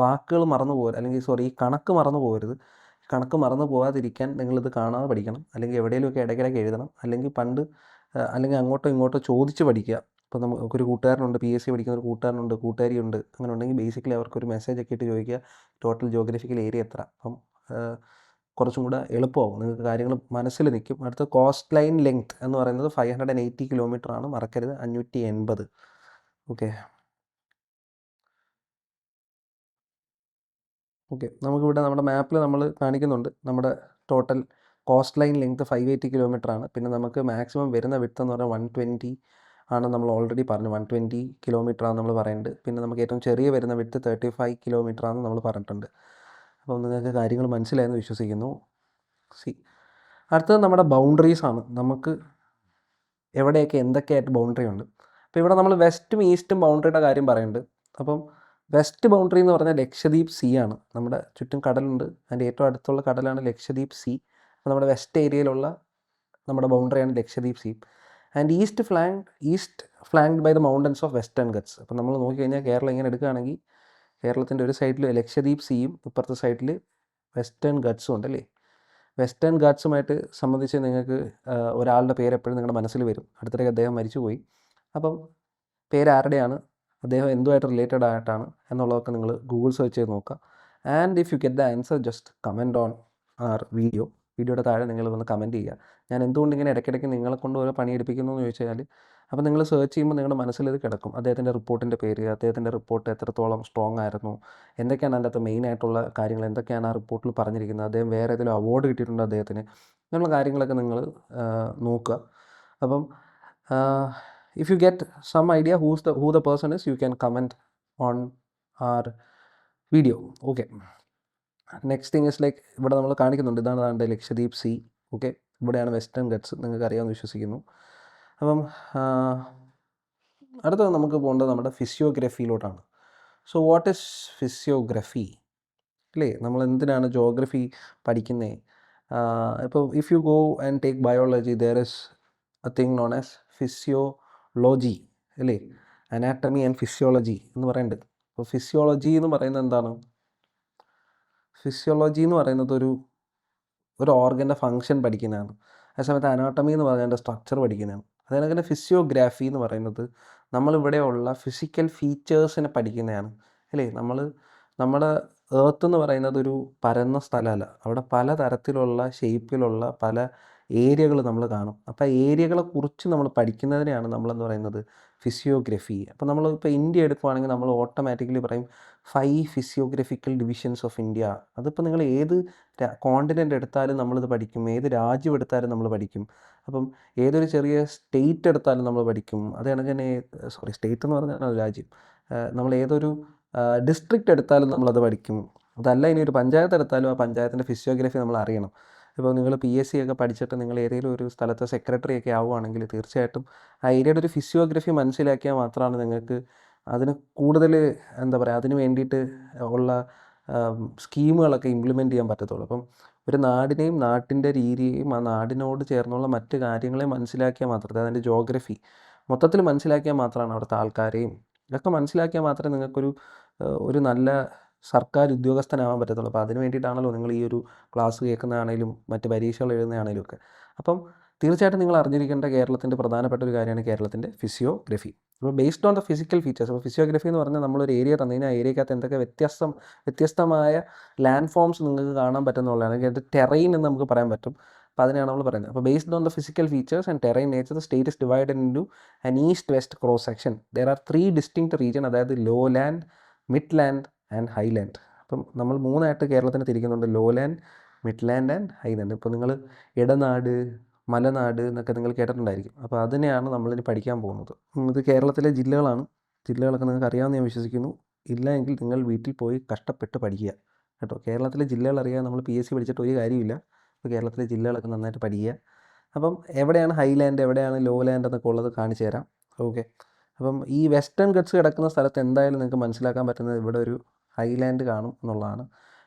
വാക്കുകൾ മറന്നു പോകരുത്, അല്ലെങ്കിൽ ഈ കണക്ക് മറന്നു പോകരുത്. കണക്ക് മറന്നു പോകാതിരിക്കാൻ നിങ്ങളിത് കാണാതെ പഠിക്കണം, അല്ലെങ്കിൽ എവിടെയെങ്കിലുമൊക്കെ ഇടയ്ക്കിടയ്ക്ക് എഴുതണം, അല്ലെങ്കിൽ അങ്ങോട്ടോ ഇങ്ങോട്ടോ ചോദിച്ച് പഠിക്കുക. ഇപ്പോൾ നമുക്കൊരു കൂട്ടുകാരനുണ്ട്, PSC പഠിക്കുന്ന ഒരു കൂട്ടുകാരനുണ്ട്, കൂട്ടുകാരിയുണ്ട്, അങ്ങനെ ഉണ്ടെങ്കിൽ ബേസിക്കലി അവർക്കൊരു മെസ്സേജ് ഒക്കെ ഇട്ട് ചോദിക്കുക ടോട്ടൽ ജിയോഗ്രഫിക്കൽ ഏരിയ എത്ര. അപ്പം കുറച്ചും കൂടെ എളുപ്പമാവും, നിങ്ങൾക്ക് കാര്യങ്ങൾ മനസ്സിൽ നിൽക്കും. അടുത്ത കോസ്റ്റ് ലൈൻ ലെങ്ത് എന്ന് പറയുന്നത് 580 കിലോമീറ്ററാണ്, മറക്കരുത്, 580. ഓക്കെ ഓക്കെ നമുക്കിവിടെ നമ്മുടെ മാപ്പിൽ നമ്മൾ കാണിക്കുന്നുണ്ട് നമ്മുടെ ടോട്ടൽ കോസ്റ്റ് ലൈൻ ലെങ്ത് 580 കിലോമീറ്ററാണ്. പിന്നെ നമുക്ക് മാക്സിമം വരുന്ന വിഡ്ത്ത് എന്ന് പറഞ്ഞാൽ 120 ആണ്, നമ്മൾ ഓൾറെഡി പറഞ്ഞു 120 കിലോമീറ്ററാണ് നമ്മൾ പറയുന്നുണ്ട്. പിന്നെ നമുക്ക് ഏറ്റവും ചെറിയ വരുന്ന വിഡ്ത്ത് 35 കിലോമീറ്ററാണ് നമ്മൾ പറഞ്ഞിട്ടുണ്ട്. അപ്പോൾ നിങ്ങൾക്ക് കാര്യങ്ങൾ മനസ്സിലായെന്ന് വിശ്വസിക്കുന്നു. അടുത്തത് നമ്മുടെ ബൗണ്ടറീസാണ്. നമുക്ക് എവിടെയൊക്കെ എന്തൊക്കെയായിട്ട് ബൗണ്ടറി ഉണ്ട്. അപ്പോൾ ഇവിടെ നമ്മൾ വെസ്റ്റും ഈസ്റ്റും ബൗണ്ടറിയുടെ കാര്യം പറയുന്നുണ്ട്. അപ്പം വെസ്റ്റ് ബൗണ്ടറി എന്ന് പറഞ്ഞാൽ ലക്ഷദ്വീപ് സീ ആണ്. നമ്മുടെ ചുറ്റും കടലുണ്ട്, അതിൻ്റെ ഏറ്റവും അടുത്തുള്ള കടലാണ് ലക്ഷദ്വീപ് സീ. അപ്പോൾ നമ്മുടെ വെസ്റ്റ് ഏരിയയിലുള്ള നമ്മുടെ ബൗണ്ടറിയാണ് Lakshadweep sea. And east flanked by the mountains of Western Ghats. അപ്പോൾ നമ്മൾ നോക്കിക്കഴിഞ്ഞാൽ കേരളം ഇങ്ങനെ എടുക്കുകയാണെങ്കിൽ കേരളത്തിൻ്റെ ഒരു സൈഡിൽ ലക്ഷദ്വീപ് സീയും ഇപ്പുറത്തെ സൈഡിൽ വെസ്റ്റേൺ ഗട്ട്സും ഉണ്ടല്ലേ. വെസ്റ്റേൺ ഗാട്ട്സുമായിട്ട് സംബന്ധിച്ച് നിങ്ങൾക്ക് ഒരാളുടെ പേര് എപ്പോഴും നിങ്ങളുടെ മനസ്സിൽ വരും. അടുത്തിടയ്ക്ക് അദ്ദേഹം മരിച്ചുപോയി. അപ്പം പേര് ആരുടെയാണ്, അദ്ദേഹം എന്തുമായിട്ട് റിലേറ്റഡ് ആയിട്ടാണ് എന്നുള്ളതൊക്കെ നിങ്ങൾ ഗൂഗിൾ സെർച്ച് ചെയ്ത് നോക്കുക. And if you get the answer just comment on our വീഡിയോയുടെ താഴെ നിങ്ങൾ വന്ന് കമൻറ്റ് ചെയ്യുക. ഞാൻ എന്തുകൊണ്ട് ഇങ്ങനെ ഇടയ്ക്കിടയ്ക്ക് നിങ്ങളെ കൊണ്ട് ഓരോ പണിയെടുപ്പിക്കുന്നു എന്ന് ചോദിച്ചാൽ, അപ്പോൾ നിങ്ങൾ സെർച്ച് ചെയ്യുമ്പോൾ നിങ്ങളുടെ മനസ്സിൽ ഇത് കിടക്കും. അദ്ദേഹത്തിൻ്റെ റിപ്പോർട്ടിൻ്റെ പേര്, അദ്ദേഹത്തിൻ്റെ റിപ്പോർട്ട് എത്രത്തോളം സ്ട്രോങ് ആയിരുന്നു, എന്തൊക്കെയാണ് അതിൻ്റെ അകത്ത് മെയിനായിട്ടുള്ള കാര്യങ്ങൾ, എന്തൊക്കെയാണ് ആ റിപ്പോർട്ടിൽ പറഞ്ഞിരിക്കുന്നത്, അദ്ദേഹം വേറെ ഏതെങ്കിലും അവാർഡ് കിട്ടിയിട്ടുണ്ടോ അദ്ദേഹത്തിന്, അങ്ങനെയുള്ള കാര്യങ്ങളൊക്കെ നിങ്ങൾ നോക്കുക. അപ്പം if you get some idea who the person is, you can comment on our video. Okay, next thing is like ഇവിടെ നമ്മൾ കാണിക്കുന്നുണ്ട്, ഇതാണ് ലക്ഷദ്വീപ് സീ. ഓക്കെ, ഇവിടെയാണ് വെസ്റ്റേൺ ഗട്ട്സ്, നിങ്ങൾക്ക് അറിയാമെന്ന് വിശ്വസിക്കുന്നു. അപ്പം അടുത്തത് നമുക്ക് പോകേണ്ടത് നമ്മുടെ ഫിസിയോഗ്രഫിയിലോട്ടാണ്. സോ വാട്ട് ഈസ് ഫിസിയോഗ്രഫി അല്ലേ? നമ്മൾ എന്തിനാണ് ജോഗ്രഫി പഠിക്കുന്നത്? ഇപ്പോൾ if you go and take biology, there is A thing known as physiology അല്ലേ, അനാട്ടമി ആൻഡ് ഫിസിയോളജി എന്ന് പറയുന്നുണ്ട്. അപ്പോൾ ഫിസിയോളജി എന്ന് പറയുന്നത് എന്താണ്? ഫിസിയോളജി എന്ന് പറയുന്നത് ഒരു ഓർഗൻ്റെ ഫങ്ഷൻ പഠിക്കുന്നതാണ്. അതേസമയത്ത് അനാട്ടമി എന്ന് പറഞ്ഞാൽ അതിൻ്റെ സ്ട്രക്ചർ പഠിക്കുന്നതാണ്. അതേപോലെ തന്നെ ഫിസിയോഗ്രാഫി എന്ന് പറയുന്നത് നമ്മളിവിടെയുള്ള ഫിസിക്കൽ ഫീച്ചേഴ്സിനെ പഠിക്കുന്നതാണ് അല്ലേ. നമ്മുടെ എർത്ത് എന്ന് പറയുന്നത് ഒരു പരന്ന സ്ഥലമല്ല, അവിടെ പല തരത്തിലുള്ള ഷേപ്പിലുള്ള പല ഏരിയകൾ നമ്മൾ കാണും. അപ്പോൾ ഏരിയകളെക്കുറിച്ച് നമ്മൾ പഠിക്കുന്നതിനെയാണ് നമ്മളെന്ന് പറയുന്നത് ഫിസിയോഗ്രഫി. അപ്പോൾ നമ്മളിപ്പോൾ ഇന്ത്യ എടുക്കുകയാണെങ്കിൽ നമ്മൾ ഓട്ടോമാറ്റിക്കലി പറയും 5 ഫിസിയോഗ്രഫിക്കൽ ഡിവിഷൻസ് ഓഫ് ഇന്ത്യ. അതിപ്പോൾ നിങ്ങൾ ഏത് കോണ്ടിനെൻ്റ് എടുത്താലും നമ്മളിത് പഠിക്കും, ഏത് രാജ്യം എടുത്താലും നമ്മൾ പഠിക്കും. അപ്പം ഏതൊരു ചെറിയ സ്റ്റേറ്റ് എടുത്താലും നമ്മൾ പഠിക്കും. അത് കണക്ക് തന്നെ സ്റ്റേറ്റ് എന്ന് പറഞ്ഞാൽ രാജ്യം. നമ്മൾ ഏതൊരു ഡിസ്ട്രിക്റ്റ് എടുത്താലും നമ്മളത് പഠിക്കും. അതല്ല ഇനി ഒരു പഞ്ചായത്ത് എടുത്താലും ആ പഞ്ചായത്തിൻ്റെ ഫിസിയോഗ്രഫി നമ്മൾ അറിയണം. ഇപ്പോൾ നിങ്ങൾ PSC ഒക്കെ പഠിച്ചിട്ട് നിങ്ങൾ ഏതെങ്കിലും ഒരു സ്ഥലത്തെ സെക്രട്ടറി ഒക്കെ ആവുകയാണെങ്കിൽ തീർച്ചയായിട്ടും ആ ഏരിയയുടെ ഒരു ഫിസിയോഗ്രഫി മനസ്സിലാക്കിയാൽ മാത്രമാണ് നിങ്ങൾക്ക് അതിന് കൂടുതൽ എന്താ പറയുക, അതിന് വേണ്ടിയിട്ട് ഉള്ള സ്കീമുകളൊക്കെ ഇംപ്ലിമെൻറ്റ് ചെയ്യാൻ പറ്റത്തുള്ളൂ. അപ്പം ഒരു നാടിനെയും നാട്ടിൻ്റെ രീതിയെയും ആ നാടിനോട് ചേർന്നുള്ള മറ്റ് കാര്യങ്ങളെയും മനസ്സിലാക്കിയാൽ മാത്രമേ, അതിൻ്റെ ജോഗ്രഫി മൊത്തത്തിൽ മനസ്സിലാക്കിയാൽ മാത്രമാണ് അവിടുത്തെ ആൾക്കാരെയും ഇതൊക്കെ മനസ്സിലാക്കിയാൽ മാത്രമേ നിങ്ങൾക്കൊരു നല്ല സർക്കാർ ഉദ്യോഗസ്ഥനാവാൻ പറ്റത്തുള്ളൂ. അപ്പോൾ അതിന് വേണ്ടിയിട്ടാണല്ലോ നിങ്ങൾ ഈ ഒരു ക്ലാസ് കേൾക്കുന്നതാണേലും മറ്റ് പരീക്ഷകൾ എഴുതുന്നതാണേലും ഒക്കെ. അപ്പം തീർച്ചയായിട്ടും നിങ്ങൾ അറിഞ്ഞിരിക്കേണ്ട കേരളത്തിൻ്റെ പ്രധാനപ്പെട്ട ഒരു കാര്യമാണ് കേരളത്തിൻ്റെ ഫിസിയോഗ്രഫി. അപ്പോൾ based on the physical features. അപ്പോൾ ഫിസിയോഗ്രഫി എന്ന് പറഞ്ഞാൽ നമ്മളൊരു ഏരിയ തന്നു കഴിഞ്ഞാൽ ആ ഏരിയക്കകത്ത് എന്തൊക്കെ വ്യത്യസ്തമായ ലാൻഡ് ഫോംസ് നിങ്ങൾക്ക് കാണാൻ പറ്റുന്നുള്ളതാണ്, അല്ലെങ്കിൽ അത് ടെറൈൻ എന്ന് നമുക്ക് പറയാൻ പറ്റും. അപ്പോൾ അതിനെയാണ് നമ്മൾ പറയുന്നത്. അപ്പോൾ based on the physical features and terrain nature, the state is divided into an east west cross section. There are 3 distinct region, അതായത് lowland, midland and highland. അപ്പം നമ്മൾ 3ആയിട്ട് കേരളത്തിന് തിരിക്കുന്നുണ്ട്: lowland, midland and highland. ഇപ്പോൾ നിങ്ങൾ ഇടനാട്, മലനാട് എന്നൊക്കെ നിങ്ങൾ കേട്ടിട്ടുണ്ടായിരിക്കും. അപ്പോൾ അതിനെയാണ് നമ്മളിനി പഠിക്കാൻ പോകുന്നത്. ഇത് കേരളത്തിലെ ജില്ലകളാണ്. ജില്ലകളൊക്കെ നിങ്ങൾക്ക് അറിയാമെന്ന് ഞാൻ വിശ്വസിക്കുന്നു. ഇല്ല എങ്കിൽ നിങ്ങൾ വീട്ടിൽ പോയി കഷ്ടപ്പെട്ട് പഠിക്കുക കേട്ടോ. കേരളത്തിലെ ജില്ലകൾ അറിയാൻ നമ്മൾ PSC പഠിച്ചിട്ട് ഒരു കാര്യമില്ല. അപ്പോൾ കേരളത്തിലെ ജില്ലകളൊക്കെ നന്നായിട്ട് പഠിക്കുക. അപ്പം എവിടെയാണ് ഹൈലാൻഡ്, എവിടെയാണ് ലോ ലാൻഡ് എന്നൊക്കെ ഉള്ളത് കാണിച്ചു തരാം. ഓക്കെ, അപ്പം ഈ വെസ്റ്റേൺ ഗട്ട്സ് കിടക്കുന്ന സ്ഥലത്ത് എന്തായാലും നിങ്ങൾക്ക് മനസ്സിലാക്കാൻ പറ്റുന്നത് ഇവിടെ ഒരു ഹൈലാൻഡ് കാണും എന്നുള്ളതാണ്.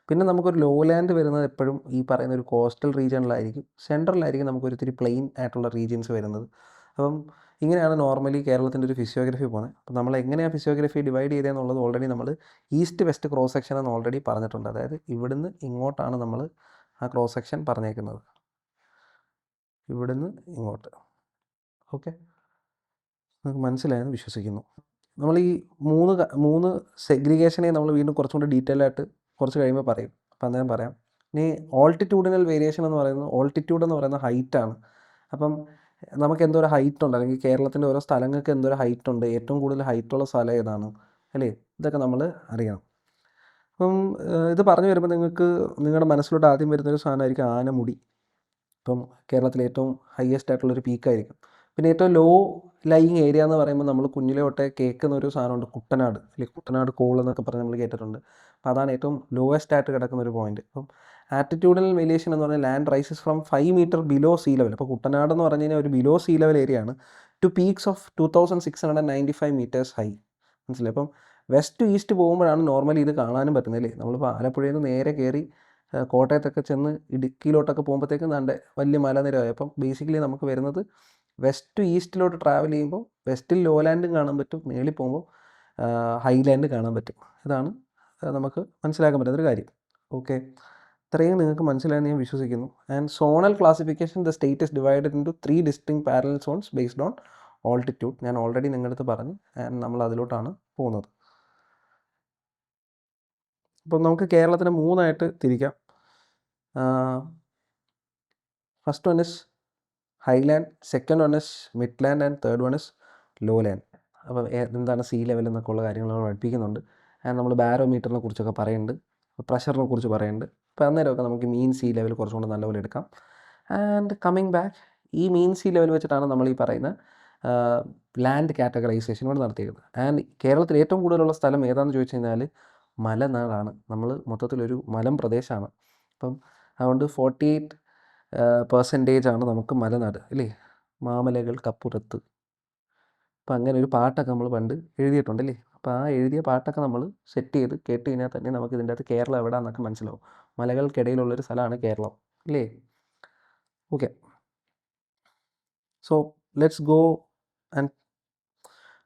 പിന്നെ നമുക്കൊരു ലോ ലാൻഡ് വരുന്നത് എപ്പോഴും ഈ പറയുന്ന ഒരു കോസ്റ്റൽ റീജിയണിലായിരിക്കും, സെൻട്രലായിരിക്കും നമുക്കൊരു ഇത്തിരി പ്ലെയിൻ ആയിട്ടുള്ള റീജിയൻസ് വരുന്നത്. അപ്പം ഇങ്ങനെയാണ് നോർമലി കേരളത്തിൻ്റെ ഒരു ഫിസിയോഗ്രഫി പോകുന്നത്. അപ്പോൾ നമ്മൾ എങ്ങനെയാണ് ഫിസിയോഗ്രഫി ഡിവൈഡ് ചെയ്തതെന്നുള്ളത് ഓൾറെഡി നമ്മൾ ഈസ്റ്റ് വെസ്റ്റ് ക്രോസ് സെക്ഷൻ എന്ന് ഓൾറെഡി പറഞ്ഞിട്ടുണ്ട്. അതായത് ഇവിടുന്ന് ഇങ്ങോട്ടാണ് നമ്മൾ ആ ക്രോസ് സെക്ഷൻ പറഞ്ഞേക്കുന്നത്, ഇവിടുന്ന് ഇങ്ങോട്ട്. ഓക്കെ, നിങ്ങൾക്ക് മനസ്സിലായെന്ന് വിശ്വസിക്കുന്നു. നമ്മൾ ഈ മൂന്ന് സെഗ്രിഗേഷനെ നമ്മൾ വീണ്ടും കുറച്ചും കൂടി ഡീറ്റെയിൽ ആയിട്ട് കുറച്ച് കഴിയുമ്പോൾ പറയും. അപ്പോൾ അന്നേരം പറയാം. ഇനി ഓൾട്ടിറ്റ്യൂഡിനൽ വേരിയേഷൻ എന്ന് പറയുന്നത്, ഓൾട്ടിറ്റ്യൂഡ് എന്ന് പറയുന്നത് ഹൈറ്റാണ്. അപ്പം നമുക്ക് എന്തോരം ഹൈറ്റ് ഉണ്ട്, അല്ലെങ്കിൽ കേരളത്തിൻ്റെ ഓരോ സ്ഥലങ്ങൾക്ക് എന്തോരം ഹൈറ്റ് ഉണ്ട്, ഏറ്റവും കൂടുതൽ ഹൈറ്റുള്ള സ്ഥലം ഏതാണ്, അല്ലേ? ഇതൊക്കെ നമ്മൾ അറിയണം. അപ്പം ഇത് പറഞ്ഞു വരുമ്പോൾ നിങ്ങൾക്ക് നിങ്ങളുടെ മനസ്സിലോട്ട് ആദ്യം വരുന്നൊരു സാധനമായിരിക്കും ആനമുടി. ഇപ്പം കേരളത്തിലെ ഏറ്റവും ഹയസ്റ്റ് ആയിട്ടുള്ളൊരു പീക്കായിരിക്കും. പിന്നെ ഏറ്റവും ലോ ലൈയിങ് ഏരിയ എന്ന് പറയുമ്പോൾ നമ്മൾ കുഞ്ഞിലെ തൊട്ടേ കേൾക്കുന്ന ഒരു സാധനമുണ്ട്, കുട്ടനാട്, അല്ലെങ്കിൽ കുട്ടനാട് കോൾ എന്നൊക്കെ പറഞ്ഞ് നമ്മൾ കേട്ടിട്ടുണ്ട്. അപ്പോൾ അതാണ് ഏറ്റവും ലോവസ്റ്റ് ആയിട്ട് കിടക്കുന്ന ഒരു പോയിന്റ്. അപ്പം ആറ്റിറ്റ്യൂഡൽ വേരിയേഷൻ എന്ന് പറഞ്ഞാൽ land rises from 5 metre below sea level. അപ്പോൾ കുട്ടനാട് എന്ന് പറഞ്ഞു കഴിഞ്ഞാൽ ഒരു ബിലോ സീ ലെവൽ ഏരിയ ആണ്, to peaks of 2695 metres high. മനസ്സിലായി? അപ്പം വെസ്റ്റ് ടു ഈസ്റ്റ് പോകുമ്പോഴാണ് നോർമലി ഇത് കാണാനും പറ്റുന്നത്, അല്ലേ? നമ്മളിപ്പോൾ ആലപ്പുഴയിൽ നിന്ന് നേരെ കയറി കോട്ടയത്തൊക്കെ ചെന്ന് ഇടുക്കിയിലോട്ടൊക്കെ പോകുമ്പോഴത്തേക്കും നല്ല വലിയ മലനിരയായി. അപ്പം ബേസിക്കലി നമുക്ക് വരുന്നത് വെസ്റ്റ് ടു ഈസ്റ്റിലോട്ട് ട്രാവൽ ചെയ്യുമ്പോൾ വെസ്റ്റിൽ ലോ ലാൻഡും കാണാൻ പറ്റും, മേളിൽ പോകുമ്പോൾ ഹൈലാൻഡ് കാണാൻ പറ്റും. ഇതാണ് നമുക്ക് മനസ്സിലാക്കാൻ പറ്റുന്നൊരു കാര്യം. ഓക്കെ, ഇത്രയും നിങ്ങൾക്ക് മനസ്സിലായെന്ന് ഞാൻ വിശ്വസിക്കുന്നു. And zonal classification, the state is divided into 3 distinct parallel zones based on altitude. ഞാൻ ഓൾറെഡി നിങ്ങളുടെ അടുത്ത് പറഞ്ഞു, ആൻഡ് നമ്മൾ അതിലോട്ടാണ് പോകുന്നത്. അപ്പം നമുക്ക് കേരളത്തിനെ 3ആയിട്ട് തിരിക്കാം. First one is highland, second one is midland, and third one is low land. അപ്പോൾ എന്താണ് സീ ലെവൽ എന്നൊക്കെ ഉള്ള കാര്യങ്ങൾ നമ്മൾ പഠിപ്പിക്കുന്നുണ്ട്. ആൻഡ് നമ്മൾ ബാരോമീറ്ററിനെ കുറിച്ചൊക്കെ പറയുന്നുണ്ട്, പ്രഷറിനെ കുറിച്ച് പറയുന്നുണ്ട്. അപ്പോൾ അന്നേരമൊക്കെ നമുക്ക് മീൻ സീ ലെവൽ കുറച്ചുകൂടെ നല്ലപോലെ എടുക്കാം. ആൻഡ് കമ്മിങ് ബാക്ക്, ഈ മീൻ സീ ലെവൽ വെച്ചിട്ടാണ് നമ്മൾ ഈ പറയുന്ന ലാൻഡ് കാറ്റഗറൈസേഷൻ ഇവിടെ നടത്തിയത്. ആൻഡ് കേരളത്തിൽ ഏറ്റവും കൂടുതലുള്ള സ്ഥലം ഏതാണെന്ന് ചോദിച്ചു കഴിഞ്ഞാൽ മലനാടാണ്. നമ്മൾ മൊത്തത്തിലൊരു മലം പ്രദേശമാണ്. അപ്പം അതുകൊണ്ട് 48% ആണ് നമുക്ക് മലനാട്, അല്ലേ? മാമലകൾക്കപ്പുറത്ത്. അപ്പം അങ്ങനെ ഒരു പാട്ടൊക്കെ നമ്മൾ പണ്ട് എഴുതിയിട്ടുണ്ടല്ലേ. അപ്പോൾ ആ എഴുതിയ പാട്ടൊക്കെ നമ്മൾ സെറ്റ് ചെയ്ത് കേട്ട് കഴിഞ്ഞാൽ തന്നെ നമുക്ക് ഇതിൻ്റെ അകത്ത് കേരളം എവിടെയാണെന്നൊക്കെ മനസ്സിലാവും. മലകൾക്കിടയിലുള്ളൊരു സ്ഥലമാണ് കേരളം, അല്ലേ? Okay, so let's go and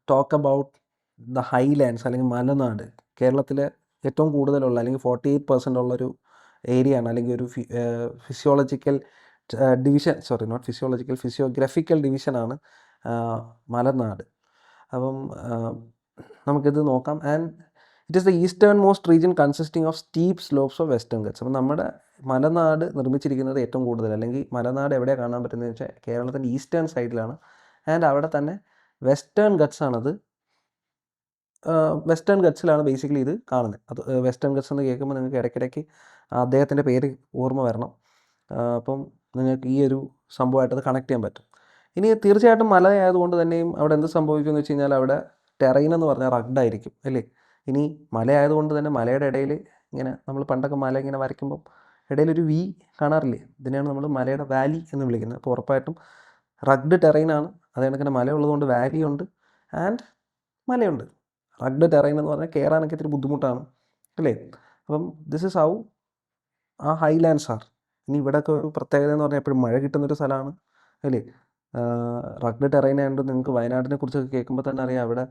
talk about the Highlands, അല്ലെങ്കിൽ മലനാട്. കേരളത്തിലെ ഏറ്റവും കൂടുതലുള്ള, അല്ലെങ്കിൽ 48% ഉള്ളൊരു ഏരിയ ആണ്, അല്ലെങ്കിൽ ഒരു physiological division, sorry not physiological, physiographical ഡിവിഷനാണ് മലനാട്. അപ്പം നമുക്കിത് നോക്കാം. And it is the easternmost region consisting of steep slopes of Western Ghats. അപ്പം നമ്മുടെ മലനാട് നിർമ്മിച്ചിരിക്കുന്നത് ഏറ്റവും കൂടുതൽ, അല്ലെങ്കിൽ മലനാട് എവിടെയാണ് കാണാൻ പറ്റുന്നതെന്ന് വെച്ചാൽ കേരളത്തിൻ്റെ ഈസ്റ്റേൺ സൈഡിലാണ്. ആൻഡ് അവിടെ തന്നെ വെസ്റ്റേൺ ഗട്ട്സ് ആണത്. വെസ്റ്റേൺ ഗട്ട്സിലാണ് ബേസിക്കലി ഇത് കാണുന്നത്. അത് വെസ്റ്റേൺ ഗട്ട്സ് എന്ന് കേൾക്കുമ്പോൾ നിങ്ങൾക്ക് ഇടയ്ക്കിടയ്ക്ക് അദ്ദേഹത്തിൻ്റെ പേര് ഓർമ്മ വരണം. അപ്പം നിങ്ങൾക്ക് ഈ ഒരു സംഭവമായിട്ട് അത് കണക്ട് ചെയ്യാൻ പറ്റും. ഇനി തീർച്ചയായിട്ടും മലയായതുകൊണ്ട് തന്നെയും അവിടെ എന്ത് സംഭവിക്കുമെന്ന് വെച്ച് കഴിഞ്ഞാൽ അവിടെ ടെറൈൻ എന്ന് പറഞ്ഞാൽ റഗ്ഡായിരിക്കും, അല്ലേ? ഇനി മലയായതുകൊണ്ട് തന്നെ മലയുടെ ഇടയിൽ ഇങ്ങനെ നമ്മൾ പണ്ടൊക്കെ മല ഇങ്ങനെ വരയ്ക്കുമ്പം ഇടയിലൊരു വി കാണാറില്ലേ? ഇതിനെയാണ് നമ്മൾ മലയുടെ വാലി എന്ന് വിളിക്കുന്നത്. അപ്പോൾ ഉറപ്പായിട്ടും റഗ്ഡ് ടെറൈനാണ്. അത് കണക്കിന് മല ഉള്ളതുകൊണ്ട് വാലി ഉണ്ട് ആൻഡ് മലയുണ്ട്. റഗ്ഡ് ടെറൈൻ എന്ന് പറഞ്ഞാൽ കയറാനൊക്കെ ഇത്തിരി ബുദ്ധിമുട്ടാണ്, അല്ലേ? അപ്പം ദിസ് ഇസ് ഹൗ ആ ഹൈലാൻഡ്സ് ആർ. ഇനി ഇവിടെയൊക്കെ ഒരു പ്രത്യേകത എന്ന് പറഞ്ഞാൽ എപ്പോഴും മഴ കിട്ടുന്നൊരു സ്ഥലമാണ്, അല്ലേ? റഗ്ഡ് ടെറൈൻ ആയതുകൊണ്ട് നിങ്ങൾക്ക് വയനാടിനെ കുറിച്ചൊക്കെ കേൾക്കുമ്പോൾ തന്നെ അറിയാം അവിടെ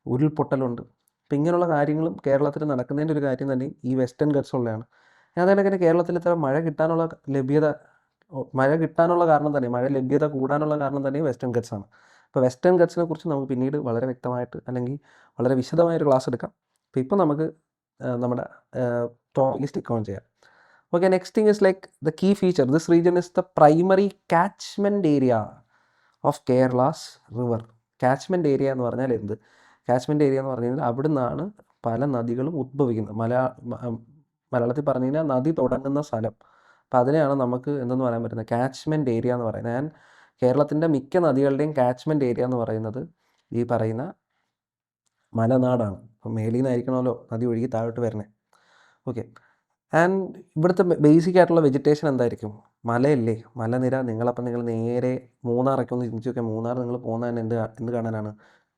ഉരുൾപൊട്ടലുണ്ട്. അപ്പം ഇങ്ങനെയുള്ള കാര്യങ്ങളും കേരളത്തിൽ നടക്കുന്നതിൻ്റെ ഒരു കാര്യം തന്നെ ഈ വെസ്റ്റേൺ ഗട്ട്സ് ഉള്ളതാണ്. അതുപോലെ കേരളത്തിൽ ഇത്ര മഴ കിട്ടാനുള്ള കാരണം തന്നെ, മഴ ലഭ്യത കൂടാനുള്ള കാരണം തന്നെ വെസ്റ്റേൺ ഗട്ട്സ് ആണ്. അപ്പോൾ വെസ്റ്റേൺ ഗട്ട്സിനെ കുറിച്ച് നമുക്ക് പിന്നീട് വളരെ വ്യക്തമായിട്ട്, അല്ലെങ്കിൽ വളരെ വിശദമായൊരു ക്ലാസ് എടുക്കാം. അപ്പോൾ ഇപ്പം നമുക്ക് നമ്മുടെ ടോപ്പിക്ക് സ്റ്റിക്ക് ഓൺ ചെയ്യാം. Okay, next thing is like the key feature. This region is the primary catchment area of Kerala's river. Catchment area എന്ന് പറഞ്ഞാൽ എന്ത്? കാച്ച്മെൻറ്റ് ഏരിയ എന്ന് പറഞ്ഞു കഴിഞ്ഞാൽ അവിടെ നിന്നാണ് പല നദികളും ഉദ്ഭവിക്കുന്നത്. മലയാളത്തിൽ പറഞ്ഞു കഴിഞ്ഞാൽ നദി തുടങ്ങുന്ന സ്ഥലം. അപ്പോൾ അതിനെയാണ് നമുക്ക് എന്തെന്ന് പറയാൻ പറ്റുന്നത്? കാച്ച്മെൻറ്റ് ഏരിയ എന്ന് പറയുന്നത്. ആൻഡ് കേരളത്തിൻ്റെ മിക്ക നദികളുടെയും കാച്ച്മെൻറ്റ് ഏരിയ എന്ന് പറയുന്നത് ഈ പറയുന്ന മലനാടാണ്. അപ്പം മേളിൽ നിന്നായിരിക്കണമല്ലോ നദി ഒഴുകി താഴോട്ട് വരണേ. ഓക്കെ, ആൻഡ് ഇവിടുത്തെ ബേസിക് ആയിട്ടുള്ള വെജിറ്റേഷൻ എന്തായിരിക്കും? മലയല്ലേ, മലനിര. നിങ്ങൾ നേരെ മൂന്നാറൊക്കെ ഒന്ന് ചിന്തിച്ച് നോക്കിയാൽ, മൂന്നാർ നിങ്ങൾ പോകുന്നതിന് എന്ത് കാണാനാണ്?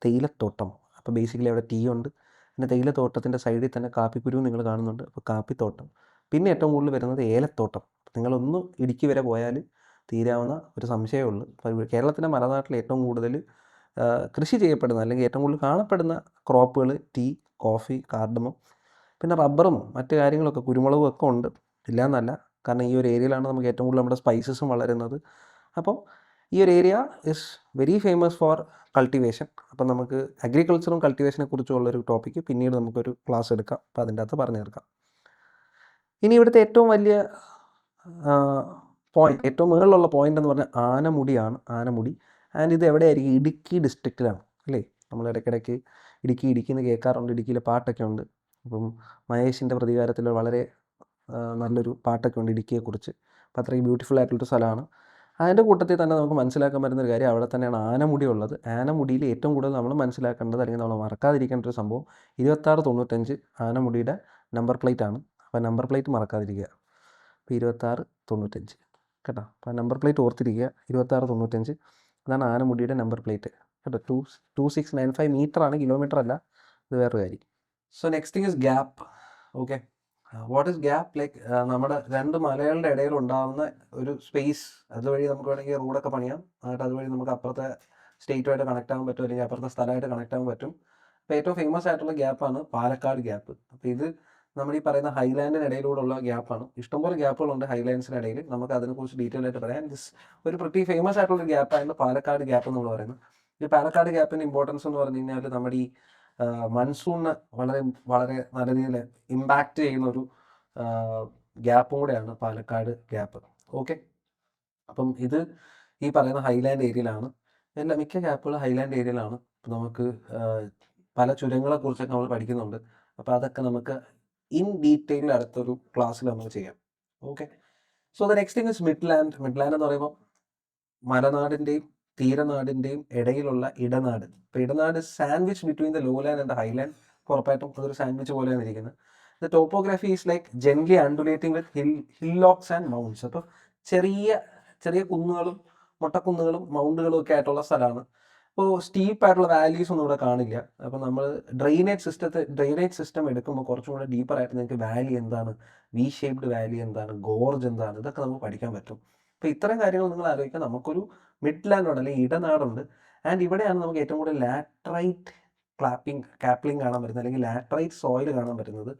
തേയിലത്തോട്ടം. അപ്പോൾ ബേസിക്കലി അവിടെ ടീ ഉണ്ട്. പിന്നെ തേയിലത്തോട്ടത്തിൻ്റെ സൈഡിൽ തന്നെ കാപ്പിക്കുരു നിങ്ങൾ കാണുന്നുണ്ട്. അപ്പോൾ കാപ്പിത്തോട്ടം. പിന്നെ ഏറ്റവും കൂടുതൽ വരുന്നത് ഏലത്തോട്ടം. നിങ്ങളൊന്ന് ഇടുക്കി വരെ പോയാൽ തീരാവുന്ന ഒരു സംശയമേ ഉള്ളൂ. അപ്പോൾ കേരളത്തിൻ്റെ മലനാട്ടിൽ ഏറ്റവും കൂടുതൽ കൃഷി ചെയ്യപ്പെടുന്ന, അല്ലെങ്കിൽ ഏറ്റവും കൂടുതൽ കാണപ്പെടുന്ന ക്രോപ്പുകൾ ടീ, കോഫി, കാർഡമം, പിന്നെ റബ്ബറും മറ്റു കാര്യങ്ങളൊക്കെ, കുരുമുളകും ഒക്കെ ഉണ്ട്. ഇല്ല എന്നല്ല, കാരണം ഈ ഒരു ഏരിയയിലാണ് നമുക്ക് ഏറ്റവും കൂടുതൽ നമ്മുടെ സ്പൈസസും വളരുന്നത്. അപ്പം ഈ ഒരു area is very famous for cultivation. അപ്പം നമുക്ക് അഗ്രികൾച്ചറും കൾട്ടിവേഷനെ കുറിച്ചുള്ളൊരു ടോപ്പിക്ക് പിന്നീട് നമുക്കൊരു ക്ലാസ് എടുക്കാം. അപ്പോൾ അതിൻ്റെ അകത്ത് പറഞ്ഞു തീർക്കാം. ഇനി ഇവിടുത്തെ ഏറ്റവും വലിയ പോയിന്റ്, ഏറ്റവും മുകളിലുള്ള പോയിന്റ് എന്ന് പറഞ്ഞാൽ ആനമുടിയാണ്, ആനമുടി. ആൻഡ് ഇത് എവിടെയായിരിക്കും? ഇടുക്കി ഡിസ്ട്രിക്റ്റിലാണ് അല്ലേ? നമ്മൾ ഇടയ്ക്കിടയ്ക്ക് ഇടുക്കി എന്ന് കേൾക്കാറുണ്ട്, ഇടുക്കിയിലെ പാട്ടൊക്കെ ഉണ്ട്. അപ്പം മഹേഷിൻ്റെ പ്രതികാരത്തിൽ വളരെ നല്ലൊരു പാട്ടൊക്കെ ഉണ്ട് ഇടുക്കിയെക്കുറിച്ച്. അപ്പോൾ അത്രയും ബ്യൂട്ടിഫുൾ ആയിട്ടുള്ളൊരു സ്ഥലമാണ്. അതിൻ്റെ കൂട്ടത്തിൽ തന്നെ നമുക്ക് മനസ്സിലാക്കാൻ പറ്റുന്നൊരു കാര്യം, അവിടെ തന്നെയാണ് ആനമുടി ഉള്ളത്. ആനമുടിയിൽ ഏറ്റവും കൂടുതൽ നമ്മൾ മനസ്സിലാക്കേണ്ടത്, അല്ലെങ്കിൽ നമ്മൾ മറക്കാതിരിക്കേണ്ട ഒരു സംഭവം 2695 ആനമുടിയുടെ നമ്പർ പ്ലേറ്റ് ആണ്. അപ്പോൾ നമ്പർ പ്ലേറ്റ് മറക്കാതിരിക്കുക. അപ്പോൾ 2695 കേട്ടോ. അപ്പോൾ നമ്പർ പ്ലേറ്റ് ഓർത്തിരിക്കുക, 2695 അതാണ് ആനമുടിയുടെ നമ്പർ പ്ലേറ്റ് കേട്ടോ. 2695 മീറ്ററാണ്, കിലോമീറ്റർ അല്ല. ഇത് വേറൊരു കാര്യം. So next thing is gap. Okay, what is gap? Like നമ്മുടെ രണ്ട് മലകളുടെ ഇടയിൽ ഉണ്ടാകുന്ന ഒരു സ്പേസ്. അതുവഴി നമുക്ക് വേണമെങ്കിൽ റോഡൊക്കെ പണിയാം, എന്നിട്ട് അതുവഴി നമുക്ക് അപ്പുറത്തെ സ്റ്റേറ്റുമായിട്ട് കണക്ട് ആകാൻ പറ്റും, അല്ലെങ്കിൽ അപ്പുറത്തെ സ്ഥലമായിട്ട് കണക്ട് ആകാൻ പറ്റും. അപ്പോൾ ഏറ്റവും ഫേമസ് ആയിട്ടുള്ള ഗ്യാപ്പാണ് പാലക്കാട് ഗ്യാപ്പ്. അപ്പോൾ ഇത് നമ്മൾ ഈ പറയുന്ന ഹൈലാൻഡിനിടയിലൂടെയുള്ള ഗ്യാപ്പാണ്. ഇഷ്ടംപോലെ ഗ്യാപ്പുകളുണ്ട് ഹൈലാൻഡ്സിനിടയിൽ, നമുക്ക് അതിനെക്കുറിച്ച് ഡീറ്റെയിൽ ആയിട്ട് പറയാം. ദിസ് ഒരു പ്രതി ഫേമസ് ആയിട്ടുള്ള ഗ്യാപ്പാണ് പാലക്കാട് ഗ്യാപ്പ് എന്ന് പറയുന്നത്. ഈ പാലക്കാട് ഗ്യാപ്പിൻ്റെ ഇമ്പോർട്ടൻസ് എന്ന് പറഞ്ഞു കഴിഞ്ഞാൽ, നമ്മുടെ ഈ മൺസൂണിന് വളരെ വളരെ നല്ല രീതിയിൽ ഇമ്പാക്റ്റ് ചെയ്യുന്ന ഒരു ഗ്യാപ്പും കൂടെയാണ് പാലക്കാട് ഗ്യാപ്പ്. ഓക്കെ, അപ്പം ഇത് ഈ പറയുന്ന ഹൈലാൻഡ് ഏരിയയിലാണ്. മിക്ക ഗ്യാപ്പുകളും ഹൈലാൻഡ് ഏരിയയിലാണ്. നമുക്ക് പല ചുരങ്ങളെ കുറിച്ചൊക്കെ നമ്മൾ പഠിക്കുന്നുണ്ട്. അപ്പോൾ അതൊക്കെ നമുക്ക് ഇൻ ഡീറ്റെയിൽ അടുത്തൊരു ക്ലാസ്സിൽ നമുക്ക് ചെയ്യാം. Okay, so the next thing is midland. Midland എന്ന് പറയുമ്പോൾ മലനാടിൻ്റെയും തീരനാടിൻ്റെയും ഇടയിലുള്ള ഇടനാട്. അപ്പോൾ ഇടനാട് sandwich between the lowland and highland. ഉറപ്പായിട്ടും അതൊരു സാൻഡ്വിച്ച് പോലെയാണ് ഇരിക്കുന്നത്. The topography is like gently undulating with hillocks and mounts. അപ്പോൾ ചെറിയ ചെറിയ കുന്നുകളും മൊട്ടക്കുന്നുകളും മൗണ്ടുകളും ഒക്കെ ആയിട്ടുള്ള സ്ഥലമാണ്. അപ്പോൾ സ്റ്റീപ്പായിട്ടുള്ള വാലീസ് ഒന്നും ഇവിടെ കാണില്ല. അപ്പോൾ നമ്മൾ ഡ്രെയിനേജ് സിസ്റ്റം എടുക്കുമ്പോൾ കുറച്ചും കൂടെ ഡീപ്പറായിട്ട് നിങ്ങൾക്ക് വാലി എന്താണ്, വി ഷേപ്ഡ് വാലി എന്താണ്, ഗോർജ് എന്താണ്, ഇതൊക്കെ നമുക്ക് പഠിക്കാൻ പറ്റും. അപ്പോൾ ഇത്തരം കാര്യങ്ങൾ നിങ്ങൾ ആലോചിക്കുക. നമുക്കൊരു മിഡ്ലാൻഡ് ഉണ്ട്, അല്ലെങ്കിൽ ഇടനാടുണ്ട്. ആൻഡ് ഇവിടെയാണ് നമുക്ക് ഏറ്റവും കൂടുതൽ ലാറ്ററൈറ്റ് കാപ്ലിംഗ് കാണാൻ പറ്റുന്നത്, അല്ലെങ്കിൽ ലാറ്ററൈറ്റ് സോയിൽ കാണാൻ പറ്റുന്നത്.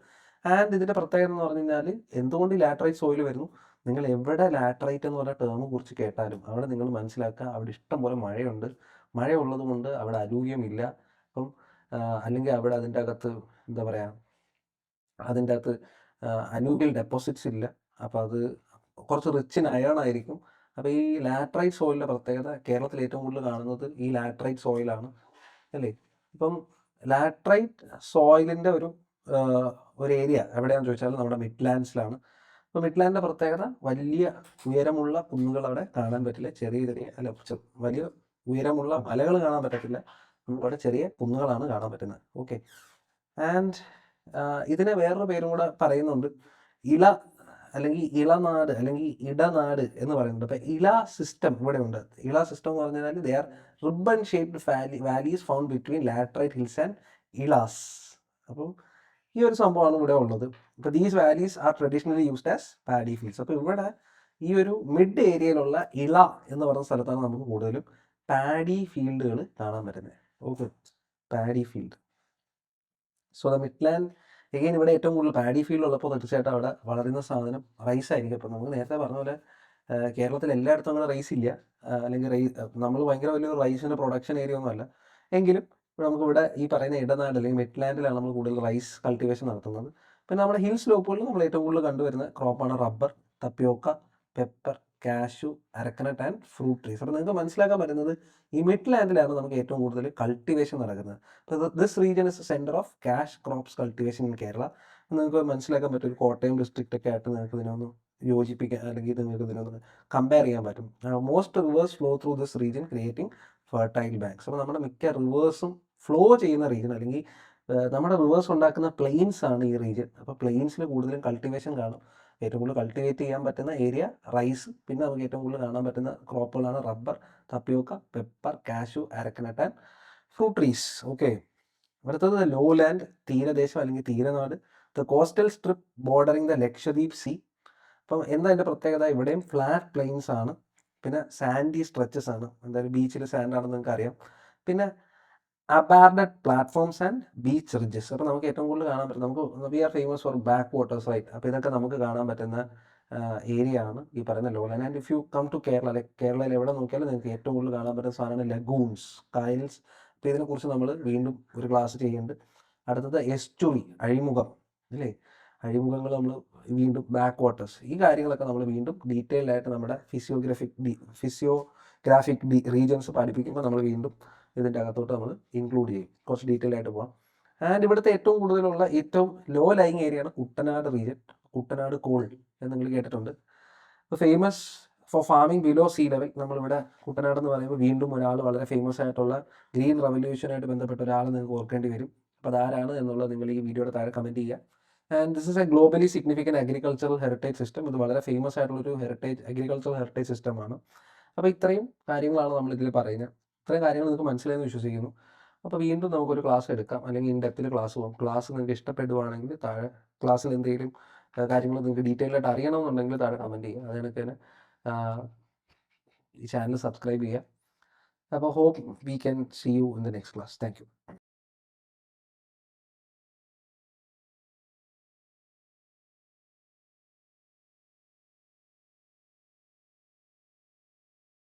ആൻഡ് ഇതിൻ്റെ പ്രത്യേകത എന്ന് പറഞ്ഞു കഴിഞ്ഞാൽ, എന്തുകൊണ്ട് ഈ ലാറ്ററൈറ്റ് സോയിൽ വരുന്നു? നിങ്ങൾ എവിടെ ലാറ്ററൈറ്റ് എന്ന് പറഞ്ഞ ടേം കുറിച്ച് കേട്ടാലും അവിടെ നിങ്ങൾ മനസ്സിലാക്കുക, അവിടെ ഇഷ്ടം പോലെ മഴയുണ്ട്. മഴയുള്ളത് കൊണ്ട് അവിടെ അലൂവിയമില്ല. അപ്പം അല്ലെങ്കിൽ അവിടെ അതിൻ്റെ അകത്ത് എന്താ പറയുക, അതിൻ്റെ അകത്ത് അലൂവിയൽ ഡെപ്പോസിറ്റ്സ് ഇല്ല. അപ്പോൾ അത് കുറച്ച് റിച്ച് ഇൻ അയൺ ആയിരിക്കും. അപ്പോൾ ഈ ലാറ്ററൈറ്റ് സോയിലിൻ്റെ പ്രത്യേകത, കേരളത്തിൽ ഏറ്റവും കൂടുതൽ കാണുന്നത് ഈ ലാറ്ററൈറ്റ് സോയിലാണ് അല്ലേ. ഇപ്പം ലാറ്ററൈറ്റ് സോയിലിൻ്റെ ഒരു ഏരിയ എവിടെയാണെന്ന് ചോദിച്ചാൽ നമ്മുടെ മിഡ്ലാൻഡ്സിലാണ്. അപ്പോൾ മിഡ്ലാൻഡിൻ്റെ പ്രത്യേകത, വലിയ ഉയരമുള്ള കുന്നുകൾ അവിടെ കാണാൻ പറ്റില്ല. വലിയ ഉയരമുള്ള മലകൾ കാണാൻ പറ്റത്തില്ല. നമുക്കവിടെ ചെറിയ കുന്നുകളാണ് കാണാൻ പറ്റുന്നത്. ഓക്കെ, ആൻഡ് ഇതിനെ വേറൊരു പേരും കൂടെ പറയുന്നുണ്ട്, ഇള അല്ലെങ്കിൽ ഇളനാട് അല്ലെങ്കിൽ ഇടനാട് എന്ന് പറയുന്നുണ്ട്. അപ്പം ഇള സിസ്റ്റം ഇവിടെ ഉണ്ട്. ഇള സിസ്റ്റം എന്ന് പറഞ്ഞാൽ they are ribbon shaped valleys found between laterite hills and ഇളാസ്. അപ്പം ഈ ഒരു സംഭവമാണ് ഇവിടെ ഉള്ളത്. അപ്പോൾ these valleys are traditionally used as paddy fields. അപ്പോൾ ഇവിടെ ഈ ഒരു മിഡ് ഏരിയയിലുള്ള ഇള എന്ന് പറയുന്ന സ്ഥലത്താണ് നമുക്ക് കൂടുതലും പാഡി ഫീൽഡുകൾ കാണാൻ പറ്റുന്നത്. Okay, paddy field. So the Midland again, ഇവിടെ ഏറ്റവും കൂടുതൽ പാഡി ഫീൽഡ് ഉള്ളപ്പോൾ തീർച്ചയായിട്ടും അവിടെ വളരുന്ന സാധനം റൈസ് ആയിരിക്കും. അപ്പോൾ നമുക്ക് നേരത്തെ പറഞ്ഞ പോലെ കേരളത്തിൽ എല്ലായിടത്തും അങ്ങനെ റൈസ് ഇല്ല, അല്ലെങ്കിൽ നമ്മൾ ഭയങ്കര വലിയൊരു റൈസിൻ്റെ പ്രൊഡക്ഷൻ ഏരിയ ഒന്നും അല്ല. എങ്കിലും നമുക്കിവിടെ ഈ പറയുന്ന ഇടനാട് അല്ലെങ്കിൽ മിഡ്ലാൻഡിലാണ് നമ്മൾ കൂടുതൽ റൈസ് കൾട്ടിവേഷൻ നടത്തുന്നത്. പിന്നെ നമ്മുടെ ഹിൽ സ്ലോപ്പുകളിൽ നമ്മൾ ഏറ്റവും കൂടുതൽ കണ്ടുവരുന്ന ക്രോപ്പാണ് rubber, tapioca, pepper, cashew, arecanut and fruit trees. അപ്പോൾ നിങ്ങൾക്ക് മനസ്സിലാക്കാൻ പറ്റുന്നത്, ഈ മിഡ്ലാൻഡിലാണ് നമുക്ക് ഏറ്റവും കൂടുതൽ കൾട്ടിവേഷൻ നടക്കുന്നത്. അപ്പോൾ this region is centre of cash crops cultivation in Kerala. നിങ്ങൾക്ക് മനസ്സിലാക്കാൻ പറ്റും, ഒരു കോട്ടയം ഡിസ്ട്രിക്റ്റ് ഒക്കെ ആയിട്ട് നിങ്ങൾക്ക് ഇതിനൊന്ന് യോജിപ്പിക്കാൻ, അല്ലെങ്കിൽ നിങ്ങൾക്ക് ഇതിനൊന്ന് കമ്പയർ ചെയ്യാൻ പറ്റും. Most reverse flow through this region creating fertile banks. അപ്പോൾ നമ്മുടെ മിക്ക റിവേഴ്സും ഫ്ലോ ചെയ്യുന്ന റീജിയൻ, അല്ലെങ്കിൽ നമ്മുടെ റിവേഴ്സ് ഉണ്ടാക്കുന്ന പ്ലെയിൻസ് ആണ് ഈ റീജിയൻ. അപ്പോൾ പ്ലെയിൻസിൽ കൂടുതലും കൾട്ടിവേഷൻ കാണും. ഏറ്റവും കൂടുതൽ കൾട്ടിവേറ്റ് ചെയ്യാൻ പറ്റുന്ന ഏരിയ റൈസ്. പിന്നെ നമുക്ക് ഏറ്റവും കൂടുതൽ കാണാൻ പറ്റുന്ന ക്രോപ്പുകളാണ് rubber, tapioca, pepper, cashew, arecanut and fruit trees. Okay, അടുത്തത് ലോ ലാൻഡ്, തീരദേശം അല്ലെങ്കിൽ തീരനാട്. The coastal strip bordering the Lakshadweep sea. അപ്പം എന്താ അതിൻ്റെ പ്രത്യേകത? ഇവിടെയും ഫ്ലാറ്റ് പ്ലെയിൻസ് ആണ്, പിന്നെ സാൻഡി സ്ട്രെച്ചസ് ആണ്. എന്തായാലും ബീച്ചിൽ സാൻഡ് ആണെന്ന് നിങ്ങൾക്ക് അറിയാം. പിന്നെ abraded platforms and beach ridges. അപ്പോൾ നമുക്ക് ഏറ്റവും കൂടുതൽ കാണാൻ പറ്റും, we are famous for backwaters, right. അപ്പോൾ ഇതൊക്കെ നമുക്ക് കാണാൻ പറ്റുന്ന ഏരിയ ആണ് ഈ പറയുന്ന lowland. And if you come to Kerala, like കേരളയിൽ എവിടെ നോക്കിയാലും നിങ്ങൾക്ക് ഏറ്റവും കൂടുതൽ കാണാൻ പറ്റുന്ന സാധനമാണ് ലഗൂൺസ്, കായൽസ്. അപ്പോൾ ഇതിനെക്കുറിച്ച് നമ്മൾ വീണ്ടും ഒരു ക്ലാസ് ചെയ്യുന്നുണ്ട്. അടുത്തത് എസ്റ്റുറി, അഴിമുഖം അല്ലേ. അഴിമുഖങ്ങൾ നമ്മൾ വീണ്ടും ബാക്ക് വാട്ടേഴ്സ്, ഈ കാര്യങ്ങളൊക്കെ നമ്മൾ വീണ്ടും ഡീറ്റെയിൽഡ് ആയിട്ട് നമ്മുടെ ഫിസിയോഗ്രാഫിക് റീജിയൻസ് പഠിപ്പിക്കുമ്പോൾ നമ്മൾ വീണ്ടും ഇതിൻ്റെ അകത്തോട്ട് നമ്മൾ ഇൻക്ലൂഡ് ചെയ്യും. കുറച്ച് ഡീറ്റെയിൽ ആയിട്ട് പോകാം. ആൻഡ് ഇവിടുത്തെ ഏറ്റവും കൂടുതലുള്ള ഏറ്റവും ലോ ലൈങ് ഏരിയയാണ് കുട്ടനാട് റീജിയൻ. കുട്ടനാട് കോൾഡ് എന്ന് നിങ്ങൾ കേട്ടിട്ടുണ്ട്. ഇപ്പോൾ famous for farming below sea level. നമ്മളിവിടെ കുട്ടനാട് എന്ന് പറയുമ്പോൾ വീണ്ടും ഒരാൾ വളരെ ഫേമസ് ആയിട്ടുള്ള ഗ്രീൻ റവല്യൂഷനായിട്ട് ബന്ധപ്പെട്ട ഒരാൾ നിങ്ങൾക്ക് ഓർക്കേണ്ടി വരും. അപ്പോൾ അതാരാണ് എന്നുള്ളത് നിങ്ങൾ ഈ വീഡിയോയുടെ താഴെ കമൻറ്റ് ചെയ്യുക. And this is A globally significant agricultural heritage system. ഇത് വളരെ ഫേമസ് ആയിട്ടുള്ളൊരു അഗ്രികൾച്ചറൽ ഹെറിറ്റേജ് സിസ്റ്റമാണ്. അപ്പോൾ ഇത്രയും കാര്യങ്ങളാണ് നമ്മളിതിൽ പറയുന്നത്. ഇത്രയും കാര്യങ്ങൾ നിങ്ങൾക്ക് മനസ്സിലായെന്ന് വിശ്വസിക്കുന്നു. അപ്പോൾ വീണ്ടും നമുക്കൊരു ക്ലാസ് എടുക്കാം, അല്ലെങ്കിൽ ഇൻ ഡെപ്തിൽ ക്ലാസ് പോകാം. ക്ലാസ് നിങ്ങൾക്ക് ഇഷ്ടപ്പെടുവാണെങ്കിൽ താഴെ ക്ലാസ്സിൽ എന്തെങ്കിലും കാര്യങ്ങൾ നിങ്ങൾക്ക് ഡീറ്റെയിൽ ആയിട്ട് അറിയണമെന്നുണ്ടെങ്കിൽ താഴെ കമൻറ്റ് ചെയ്യുക. അത് കണക്ക് തന്നെ ഈ ചാനൽ സബ്സ്ക്രൈബ് ചെയ്യുക. അപ്പോൾ hope we can see you in the next class. Thank U.